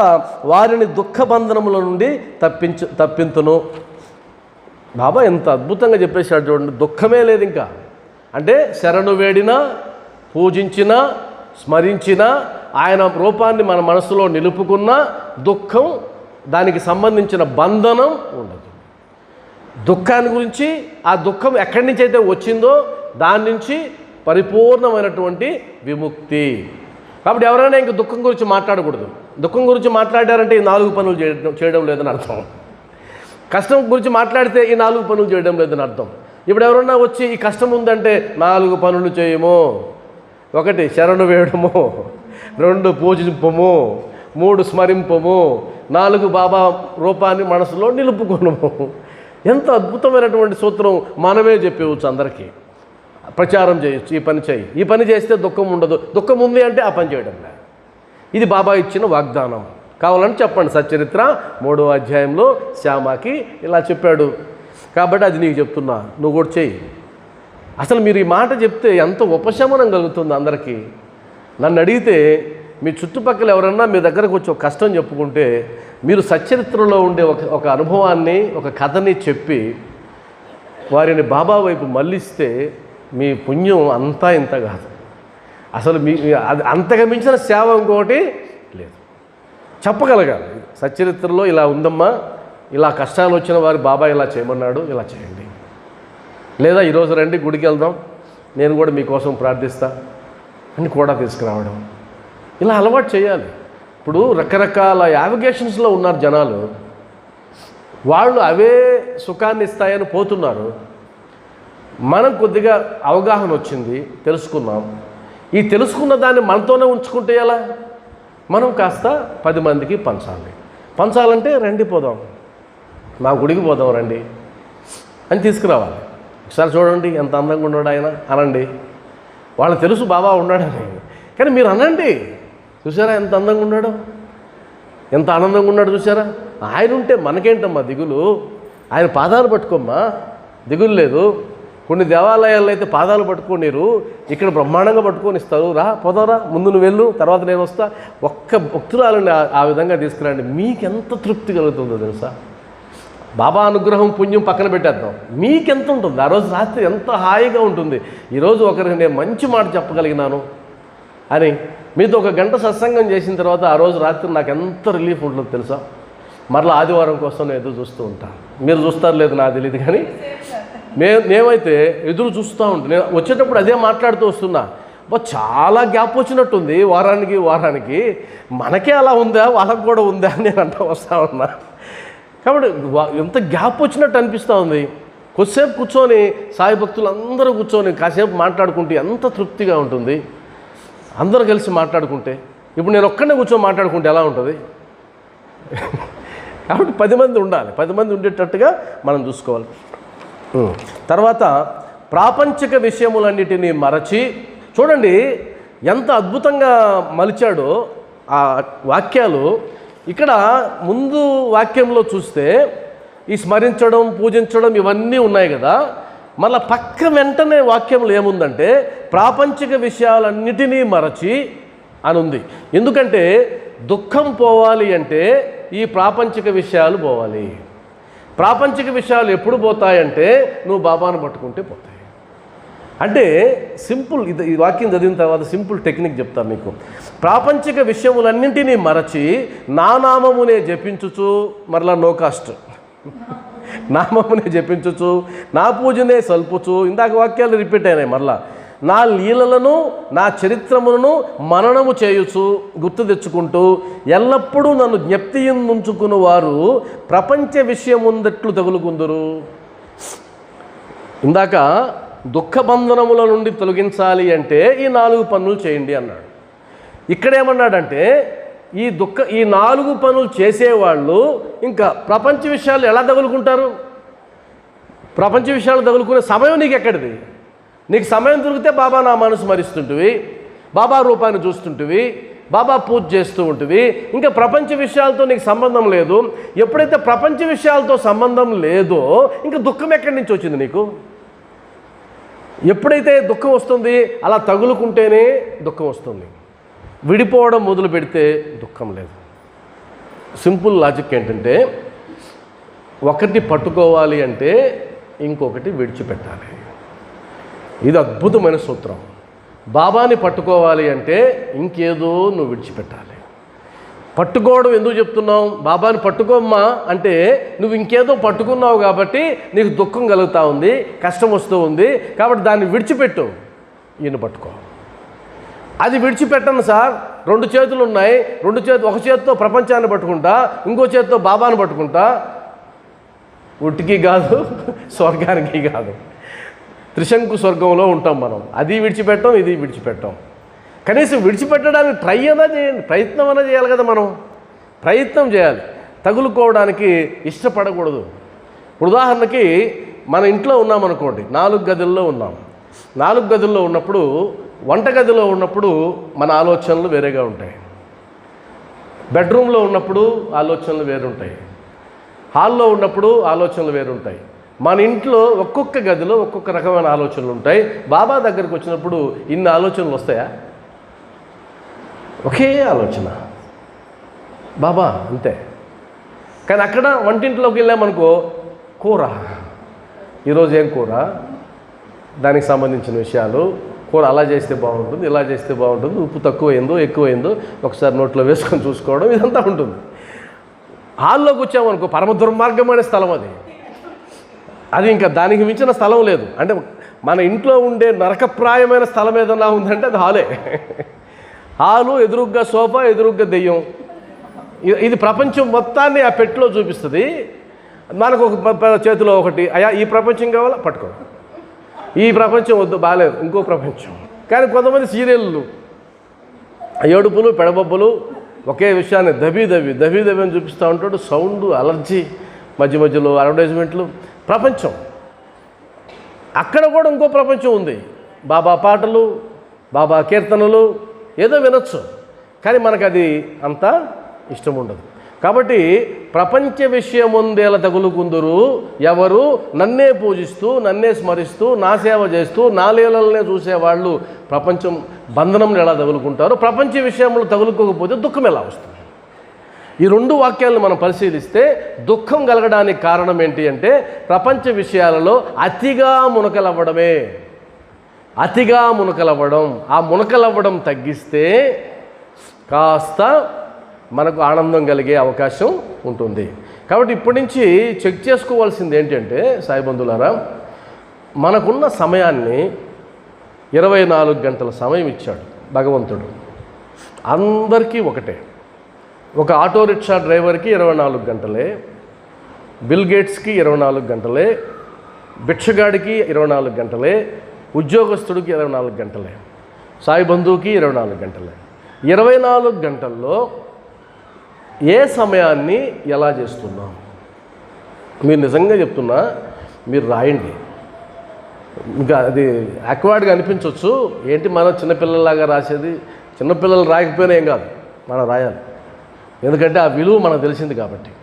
వారిని దుఃఖ బంధనముల నుండి తప్పింతును. బాబా ఎంత అద్భుతంగా చెప్పేశాడు చూడండి. దుఃఖమే లేదు ఇంకా. అంటే శరణు వేడినా, పూజించినా, స్మరించినా, ఆయన రూపాన్ని మన మనసులో నిలుపుకున్నా దుఃఖం, దానికి సంబంధించిన బంధనం ఉండదు. దుఃఖాన్ని గురించి, ఆ దుఃఖం ఎక్కడి నుంచి అయితే వచ్చిందో దాని నుంచి పరిపూర్ణమైనటువంటి విముక్తి. కాబట్టి ఎవరైనా ఇంక దుఃఖం గురించి మాట్లాడకూడదు. దుఃఖం గురించి మాట్లాడారంటే ఈ 4 పనులు చేయడం లేదని అర్థం. కష్టం గురించి మాట్లాడితే ఈ 4 పనులు చేయడం లేదని అర్థం. ఇప్పుడు ఎవరన్నా వచ్చి ఈ కష్టం ఉందంటే 4 పనులు చేయము. 1 శరణు వేయడము, 2 పూజింపము, 3 స్మరింపము, 4 బాబా రూపాన్ని మనసులో నిలుపుకోనము. ఎంత అద్భుతమైనటువంటి సూత్రం మనమే చెప్పవచ్చు, అందరికీ ప్రచారం చేయొచ్చు. ఈ పని చేయి, ఈ పని చేస్తే దుఃఖం ఉండదు, దుఃఖం ఉంది అంటే ఆ పని చేయడం లేదు. ఇది బాబా ఇచ్చిన వాగ్దానం. కావాలని చెప్పండి. సచ్చరిత్ర 3వ అధ్యాయంలో శ్యామకి ఇలా చెప్పాడు కాబట్టి అది నీకు చెప్తున్నా, నువ్వు కూడా చెయ్యి. అసలు మీరు ఈ మాట చెప్తే ఎంత ఉపశమనం కలుగుతుంది అందరికీ. నన్ను అడిగితే మీ చుట్టుపక్కల ఎవరన్నా మీ దగ్గరకు వచ్చి ఒక కష్టం చెప్పుకుంటే మీరు సచ్చరిత్రలో ఉండే ఒక అనుభవాన్ని, ఒక కథని చెప్పి వారిని బాబా వైపు మళ్ళిస్తే మీ పుణ్యం అంతా ఇంత కాదు. అసలు అది అంతగా మించిన సేవ ఇంకోటి లేదు. చెప్పగలగాలి, సచ్చరిత్రలో ఇలా ఉందమ్మా, ఇలా కష్టాలు వచ్చిన వారి బాబా ఇలా చేయమన్నాడు, ఇలా చేయండి. లేదా ఈరోజు రండి గుడికి వెళ్దాం, నేను కూడా మీకోసం ప్రార్థిస్తా అని కూడా తీసుకురావడం, ఇలా అలవాటు చేయాలి. ఇప్పుడు రకరకాల యావిగేషన్స్లో ఉన్నారు జనాలు, వాళ్ళు అవే సుఖాన్ని ఇస్తాయని పోతున్నారు. మనం కొద్దిగా అవగాహన వచ్చింది, తెలుసుకున్నాం. ఈ తెలుసుకున్న దాన్ని మనతోనే ఉంచుకుంటే ఎలా? మనం కాస్త 10 మందికి పంచాలంటే రండి పోదాం, మా గుడికి పోదాం రండి అని తీసుకురావాలి. ఒకసారి చూడండి ఎంత అందంగా ఉన్నాడు ఆయన అనండి. వాళ్ళకి తెలుసు బాబా ఉన్నాడని, కానీ మీరు అనండి. చూసారా ఎంత అందంగా ఉన్నాడో, ఎంత ఆనందంగా ఉన్నాడు చూసారా? ఆయన ఉంటే మనకేంటమ్మా దిగులు? ఆయన పాదాలు పట్టుకోమ్మా, దిగులు లేదు. కొన్ని దేవాలయాల్లో అయితే పాదాలు పట్టుకోనిరు, ఇక్కడ బ్రహ్మాండంగా పట్టుకొని ఇస్తారు. రా పోదారా, ముందు నువ్వు వెళ్ళు, తర్వాత నేను వస్తా. ఒక్క భక్తురాలని ఆ విధంగా తీసుకురండి, మీకెంత తృప్తి కలుగుతుందో తెలుసా? బాబా అనుగ్రహం పుణ్యం పక్కన పెట్టేద్దాం, మీకెంత ఉంటుంది ఆ రోజు రాత్రి, ఎంత హాయిగా ఉంటుంది. ఈరోజు ఒకరికి నేను మంచి మాట చెప్పగలిగినాను అని మీతో 1 గంట సత్సంగం చేసిన తర్వాత ఆ రోజు రాత్రి నాకు ఎంత రిలీఫ్ ఉంటుందో తెలుసా? మరలా ఆదివారం కోసం నేను ఎదురు చూస్తూ ఉంటాను. మీరు చూస్తారు లేదు నాకు తెలియదు, కానీ మేమైతే ఎదురు చూస్తూ ఉంటాను. నేను వచ్చేటప్పుడు అదే మాట్లాడుతూ వస్తున్నా, చాలా గ్యాప్ వచ్చినట్టుంది వారానికి. మనకే అలా ఉందా, వాళ్ళకు కూడా ఉందా అని నేను అంటూ వస్తూ ఉన్నా. కాబట్టి ఎంత గ్యాప్ వచ్చినట్టు అనిపిస్తూ ఉంది. కొద్దిసేపు కూర్చొని సాయి భక్తులు అందరూ కూర్చొని కాసేపు మాట్లాడుకుంటే ఎంత తృప్తిగా ఉంటుంది, అందరూ కలిసి మాట్లాడుకుంటే. ఇప్పుడు నేను ఒక్కడే కూర్చొని మాట్లాడుకుంటే ఎలా ఉంటుంది? కాబట్టి 10 మంది ఉండాలి, 10 మంది ఉండేటట్టుగా మనం చూసుకోవాలి. తర్వాత ప్రాపంచిక విషయములన్నిటినీ మరచి, చూడండి ఎంత అద్భుతంగా మలిచాడో ఆ వాక్యాలు. ఇక్కడ ముందు వాక్యంలో చూస్తే ఈ స్మరించడం, పూజించడం ఇవన్నీ ఉన్నాయి కదా. మళ్ళీ పక్క వెంటనే వాక్యంలో ఏముందంటే ప్రాపంచిక విషయాలన్నిటినీ మరచి అని ఉంది. ఎందుకంటే దుఃఖం పోవాలి అంటే ఈ ప్రాపంచిక విషయాలు పోవాలి. ప్రాపంచిక విషయాలు ఎప్పుడు పోతాయంటే నువ్వు బాబాను పట్టుకుంటే పోతాయి. అంటే సింపుల్, ఈ వాక్యం చదివిన తర్వాత సింపుల్ టెక్నిక్ చెప్తాను మీకు. ప్రాపంచిక విషయములన్నింటినీ మరచి నా నామమునే జపించుచు, మరలా నో కాస్ట్, నామమునే జపించుచు, నా పూజనే సల్పుచు, ఇందాక వాక్యాలు రిపీట్ అయినాయి. మరలా నా లీలలను, నా చరిత్రములను మననము చేయుచు, గుర్తు తెచ్చుకుంటూ ఎల్లప్పుడూ నన్ను జ్ఞప్తి ఉంచుకుని వారు ప్రపంచ విషయముందట్లు తగులుకుందరు. ఇందాక దుఃఖ బంధనముల నుండి తొలగించాలి అంటే ఈ 4 పనులు చేయండి అన్నాడు. ఇక్కడేమన్నాడంటే ఈ 4 పనులు చేసేవాళ్ళు ఇంకా ప్రపంచ విషయాలు ఎలా తగులుకుంటారు? ప్రపంచ విషయాలు తగులుకునే సమయం నీకు ఎక్కడిది? నీకు సమయం దొరికితే బాబా నామాన్ని స్మరిస్తుంటివి, బాబా రూపాన్ని చూస్తుంటివి, బాబా పూజ చేస్తూ ఉంటుంది. ఇంకా ప్రపంచ విషయాలతో నీకు సంబంధం లేదు. ఎప్పుడైతే ప్రపంచ విషయాలతో సంబంధం లేదో ఇంకా దుఃఖం ఎక్కడి నుంచి వచ్చింది నీకు? ఎప్పుడైతే దుఃఖం వస్తుంది అలా తగులుకుంటేనే దుఃఖం వస్తుంది. విడిపోవడం మొదలు పెడితే దుఃఖం లేదు. సింపుల్ లాజిక్ ఏంటంటే ఒకటి పట్టుకోవాలి అంటే ఇంకొకటి విడిచిపెట్టాలి. ఇది అద్భుతమైన సూత్రం. బాబాని పట్టుకోవాలి అంటే ఇంకేదో నువ్వు విడిచిపెట్టాలి. పట్టుకోవడం ఎందుకు చెప్తున్నావు? బాబాని పట్టుకోమ్మా అంటే నువ్వు ఇంకేదో పట్టుకున్నావు కాబట్టి నీకు దుఃఖం కలుగుతూ ఉంది, కష్టం వస్తూ ఉంది, కాబట్టి దాన్ని విడిచిపెట్టు. ఈయన పట్టుకో. అది విడిచిపెట్టను సార్, 2 చేతులు ఉన్నాయి, ఒక చేతితో ప్రపంచాన్ని పట్టుకుంటా, ఇంకో చేతితో బాబాని పట్టుకుంటా. ఉట్టికి కాదు, స్వర్గానికి కాదు, త్రిశంకు స్వర్గంలో ఉంటాం మనం. అది విడిచిపెట్టాం, ఇది విడిచిపెట్టాం. కనీసం విడిచిపెట్టడానికి ట్రై అయినా చేయండి, ప్రయత్నం అయినా చేయాలి కదా. మనం ప్రయత్నం చేయాలి. తగులుకోవడానికి ఇష్టపడకూడదు. ఉదాహరణకి మన ఇంట్లో ఉన్నామనుకోండి, 4 గదుల్లో ఉన్నాం. 4 గదుల్లో ఉన్నప్పుడు వంటగదిలో ఉన్నప్పుడు మన ఆలోచనలు వేరేగా ఉంటాయి, బెడ్రూమ్లో ఉన్నప్పుడు ఆలోచనలు వేరుంటాయి, హాల్లో ఉన్నప్పుడు ఆలోచనలు వేరుంటాయి. మన ఇంట్లో ఒక్కొక్క గదిలో ఒక్కొక్క రకమైన ఆలోచనలు ఉంటాయి. బాబా దగ్గరికి వచ్చినప్పుడు ఇన్ని ఆలోచనలు వస్తాయా? ఒకే ఆలోచన బాబా, అంతే. కానీ అక్కడ వంటింట్లోకి వెళ్ళామనుకో, కూర, ఈరోజు ఏం కూర, దానికి సంబంధించిన విషయాలు, కూర అలా చేస్తే బాగుంటుంది, ఇలా చేస్తే బాగుంటుంది, ఉప్పు తక్కువైందో ఎక్కువైందో ఒకసారి నోట్లో వేసుకొని చూసుకోవడం, ఇదంతా ఉంటుంది. హాల్లోకి వచ్చామనుకో, పరమ దుర్మార్గమైన స్థలం అది. అది ఇంకా దానికి మించిన స్థలం లేదు. అంటే మన ఇంట్లో ఉండే నరకప్రాయమైన స్థలం ఏదన్నా ఉందంటే అది హాలే. హాలు, ఎదురుగ్గా సోఫా, ఎదురుగ్గా దెయ్యం. ఇది ప్రపంచం మొత్తాన్ని ఆ పెట్టిలో చూపిస్తుంది. మనకు ఒక చేతిలో ఒకటి, అయ్యా ఈ ప్రపంచం కావాలా పట్టుకో, ఈ ప్రపంచం వద్దు బాగాలేదు, ఇంకో ప్రపంచం. కానీ కొంతమంది సీరియళ్ళు, ఏడుపులు, పెడబొబ్బలు, ఒకే విషయాన్ని దబీ అని చూపిస్తూ ఉంటాడు. సౌండ్, అలర్జీ, మధ్య మధ్యలో అడ్వర్టైజ్మెంట్లు, ప్రపంచం. అక్కడ కూడా ఇంకో ప్రపంచం ఉంది. బాబా పాటలు, బాబా కీర్తనలు ఏదో వినొచ్చు, కానీ మనకు అది అంత ఇష్టం ఉండదు. కాబట్టి ప్రపంచ విషయం ముందేలా తగులుకుందురు ఎవరు నన్నే పూజిస్తూ, నన్నే స్మరిస్తూ, నా సేవ చేస్తూ, నా లీలలనే చూసేవాళ్ళు ప్రపంచం బంధనంలో ఎలా తగులుకుంటారో ప్రపంచ విషయంలో తగులుకోకపోతే దుఃఖం ఎలా వస్తుంది? ఈ 2 వాక్యాలను మనం పరిశీలిస్తే దుఃఖం కలగడానికి కారణం ఏంటి అంటే ప్రపంచ విషయాలలో అతిగా మునకలవ్వడమే. అతిగా మునకలవ్వడం, ఆ మునకలవ్వడం తగ్గిస్తే కాస్త మనకు ఆనందం కలిగే అవకాశం ఉంటుంది. కాబట్టి ఇప్పటి నుంచి చెక్ చేసుకోవాల్సింది ఏంటంటే సాయి బంధువులారా, మనకున్న సమయాన్ని 24 గంటల సమయం ఇచ్చాడు భగవంతుడు. అందరికీ ఒకటే. ఒక ఆటో రిక్షా డ్రైవర్కి 24 గంటలే, బిల్ గేట్స్కి 24 గంటలే, భిక్షగాడికి 24 గంటలే, ఉద్యోగస్తుడికి 24 గంటలే, సాయి బంధువుకి 24 గంటలే. 24 గంటల్లో ఏ సమయాన్ని ఎలా చేస్తున్నాం? మీరు నిజంగా చెప్తున్నా, మీరు రాయండి. ఇంకా అది అక్వార్డ్గా అనిపించవచ్చు, ఏంటి మనం చిన్నపిల్లలాగా రాసేది. చిన్నపిల్లలు రాయకపోయినా ఏం కాదు, మనం రాయాలి. ఎందుకంటే ఆ విలువ మనకు తెలిసింది కాబట్టి.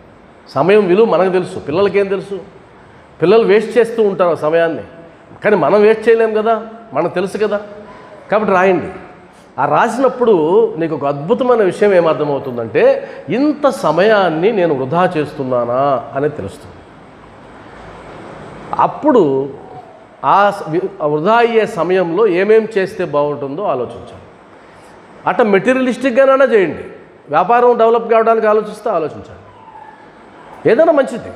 సమయం విలువ మనకు తెలుసు, పిల్లలకేం తెలుసు? పిల్లలు వేస్ట్ చేస్తూ ఉంటారు సమయాన్ని, కానీ మనం వేస్ట్ చేయలేం కదా, మనకు తెలుసు కదా. కాబట్టి రాయండి. ఆ రాసినప్పుడు నీకు ఒక అద్భుతమైన విషయం ఏమర్థమవుతుందంటే ఇంత సమయాన్ని నేను వృధా చేస్తున్నానా అనేది తెలుస్తుంది. అప్పుడు ఆ వృధా అయ్యే సమయంలో ఏమేం చేస్తే బాగుంటుందో ఆలోచించాలి. అట్లా మెటీరియలిస్టిక్గానైనా చేయండి. వ్యాపారం డెవలప్ కావడానికి ఆలోచిస్తే ఆలోచించాలి. ఏదైనా మంచిది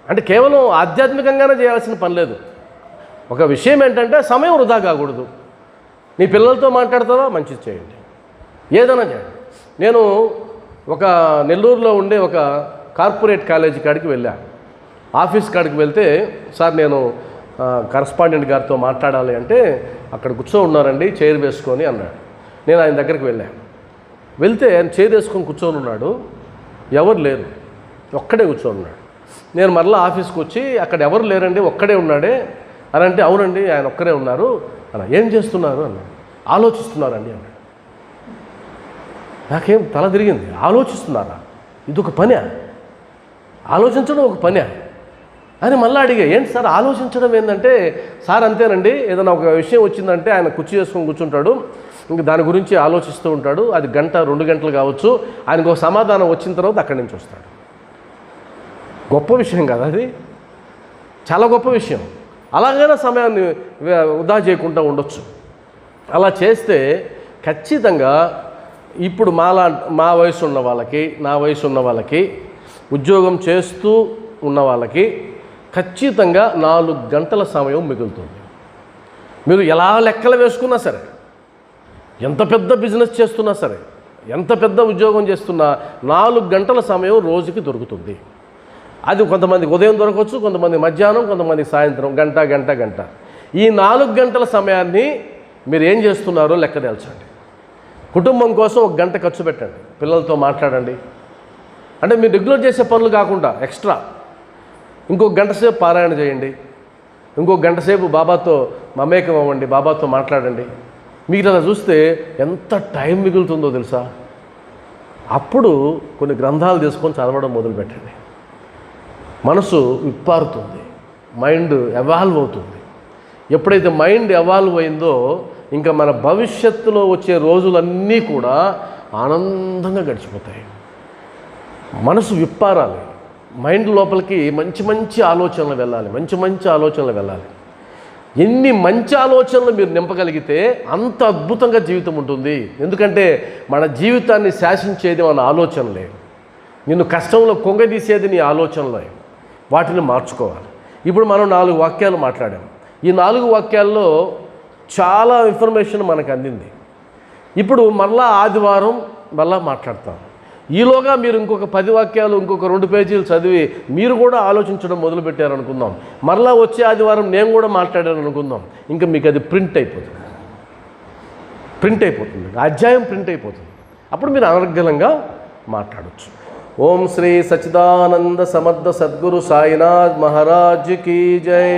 అంటే కేవలం ఆధ్యాత్మికంగానే చేయాల్సిన పని లేదు. ఒక విషయం ఏంటంటే సమయం వృధా కాకూడదు. నీ పిల్లలతో మాట్లాడతావా, మంచిది చేయండి, ఏదైనా చేయండి. నేను ఒక నెల్లూరులో ఉండే ఒక కార్పొరేట్ కాలేజీ కాడికి వెళ్ళా. ఆఫీస్ కాడికి వెళ్తే, సార్ నేను కరస్పాండెంట్ గారితో మాట్లాడాలి అంటే అక్కడ ఉన్నారండి చైర్ వేసుకొని అన్నాడు. నేను ఆయన దగ్గరికి వెళ్తే ఆయన చైర్ వేసుకొని కూర్చొని ఉన్నాడు, ఎవరు లేరు, ఒక్కడే కూర్చొని ఉన్నాడు. నేను మరలా ఆఫీస్కి వచ్చి అక్కడ ఎవరు లేరండి, ఒక్కడే ఉన్నాడే అని అంటే, అవునండి ఆయన ఒక్కరే ఉన్నారు అన్న. ఏం చేస్తున్నారు అన్నాడు. ఆలోచిస్తున్నారండి అన్నాడు. నాకేం తల తిరిగింది. ఆలోచిస్తున్నారా? ఇది ఒక పనే? ఆలోచించడం ఒక పనే అని మళ్ళీ అడిగా. ఏంటి సార్ ఆలోచించడం ఏంటంటే, సార్ అంతేనండి, ఏదైనా ఒక విషయం వచ్చిందంటే ఆయన కుర్చీ చేసుకొని కూర్చుంటాడు, ఇంక దాని గురించి ఆలోచిస్తూ ఉంటాడు. అది 1-2 గంటలు కావచ్చు. ఆయనకు ఒక సమాధానం వచ్చిన తర్వాత అక్కడి నుంచి వస్తాడు. గొప్ప విషయం కదా అది, చాలా గొప్ప విషయం. అలాగైనా సమయాన్ని వృధా చేయకుండా ఉండొచ్చు. అలా చేస్తే ఖచ్చితంగా ఇప్పుడు మా వయసు ఉన్న వాళ్ళకి, నా వయసు ఉన్న వాళ్ళకి, ఉద్యోగం చేస్తూ ఉన్న వాళ్ళకి ఖచ్చితంగా 4 గంటల సమయం మిగులుతుంది. మీరు ఎలా లెక్కలు వేసుకున్నా సరే, ఎంత పెద్ద బిజినెస్ చేస్తున్నా సరే, ఎంత పెద్ద ఉద్యోగం చేస్తున్నా 4 గంటల సమయం రోజుకి దొరుకుతుంది. అది కొంతమందికి ఉదయం దొరకవచ్చు, కొంతమంది మధ్యాహ్నం, కొంతమంది సాయంత్రం, గంట. ఈ 4 గంటల సమయాన్ని మీరు ఏం చేస్తున్నారో లెక్క తేల్చండి. కుటుంబం కోసం 1 గంట ఖర్చు పెట్టండి, పిల్లలతో మాట్లాడండి. అంటే మీరు రెగ్యులర్ చేసే పనులు కాకుండా ఎక్స్ట్రా ఇంకొక 1 గంట సేపు పారాయణ చేయండి, ఇంకొక 1 గంట సేపు బాబాతో మమేకం అవ్వండి, బాబాతో మాట్లాడండి. మీరు అలా చూస్తే ఎంత టైం మిగులుతుందో తెలుసా? అప్పుడు కొన్ని గ్రంథాలు తీసుకొని చదవడం మొదలుపెట్టండి. మనసు విప్పారుతుంది, మైండ్ ఎవాల్వ్ అవుతుంది. ఎప్పుడైతే మైండ్ ఎవాల్వ్ అయిందో ఇంకా మన భవిష్యత్తులో వచ్చే రోజులన్నీ కూడా ఆనందంగా గడిచిపోతాయి. మనసు విప్పారాలి, మైండ్ లోపలికి మంచి ఆలోచనలు వెళ్ళాలి. ఎన్ని మంచి ఆలోచనలు మీరు నింపగలిగితే అంత అద్భుతంగా జీవితం ఉంటుంది. ఎందుకంటే మన జీవితాన్ని శాసించేది మన ఆలోచనలే. నిన్ను కష్టంలో కొంగదీసేది నీ ఆలోచనలే. వాటిని మార్చుకోవాలి. ఇప్పుడు మనం 4 వాక్యాలు మాట్లాడాం. ఈ 4 వాక్యాల్లో చాలా ఇన్ఫర్మేషన్ మనకు అందింది. ఇప్పుడు మళ్ళా ఆదివారం మళ్ళా మాట్లాడతాం. ఈలోగా మీరు ఇంకొక 10 వాక్యాలు, ఇంకొక 2 పేజీలు చదివి మీరు కూడా ఆలోచించడం మొదలుపెట్టారనుకుందాం. మరలా వచ్చే ఆదివారం నేను కూడా మాట్లాడాను అనుకుందాం. ఇంకా మీకు అది ప్రింట్ అయిపోతుంది, అధ్యాయం ప్రింట్ అయిపోతుంది. అప్పుడు మీరు అనర్గళంగా మాట్లాడవచ్చు. ఓం శ్రీ సచ్చిదానంద సమర్థ సద్గురు సాయినాథ్ మహారాజ్ కీ జై.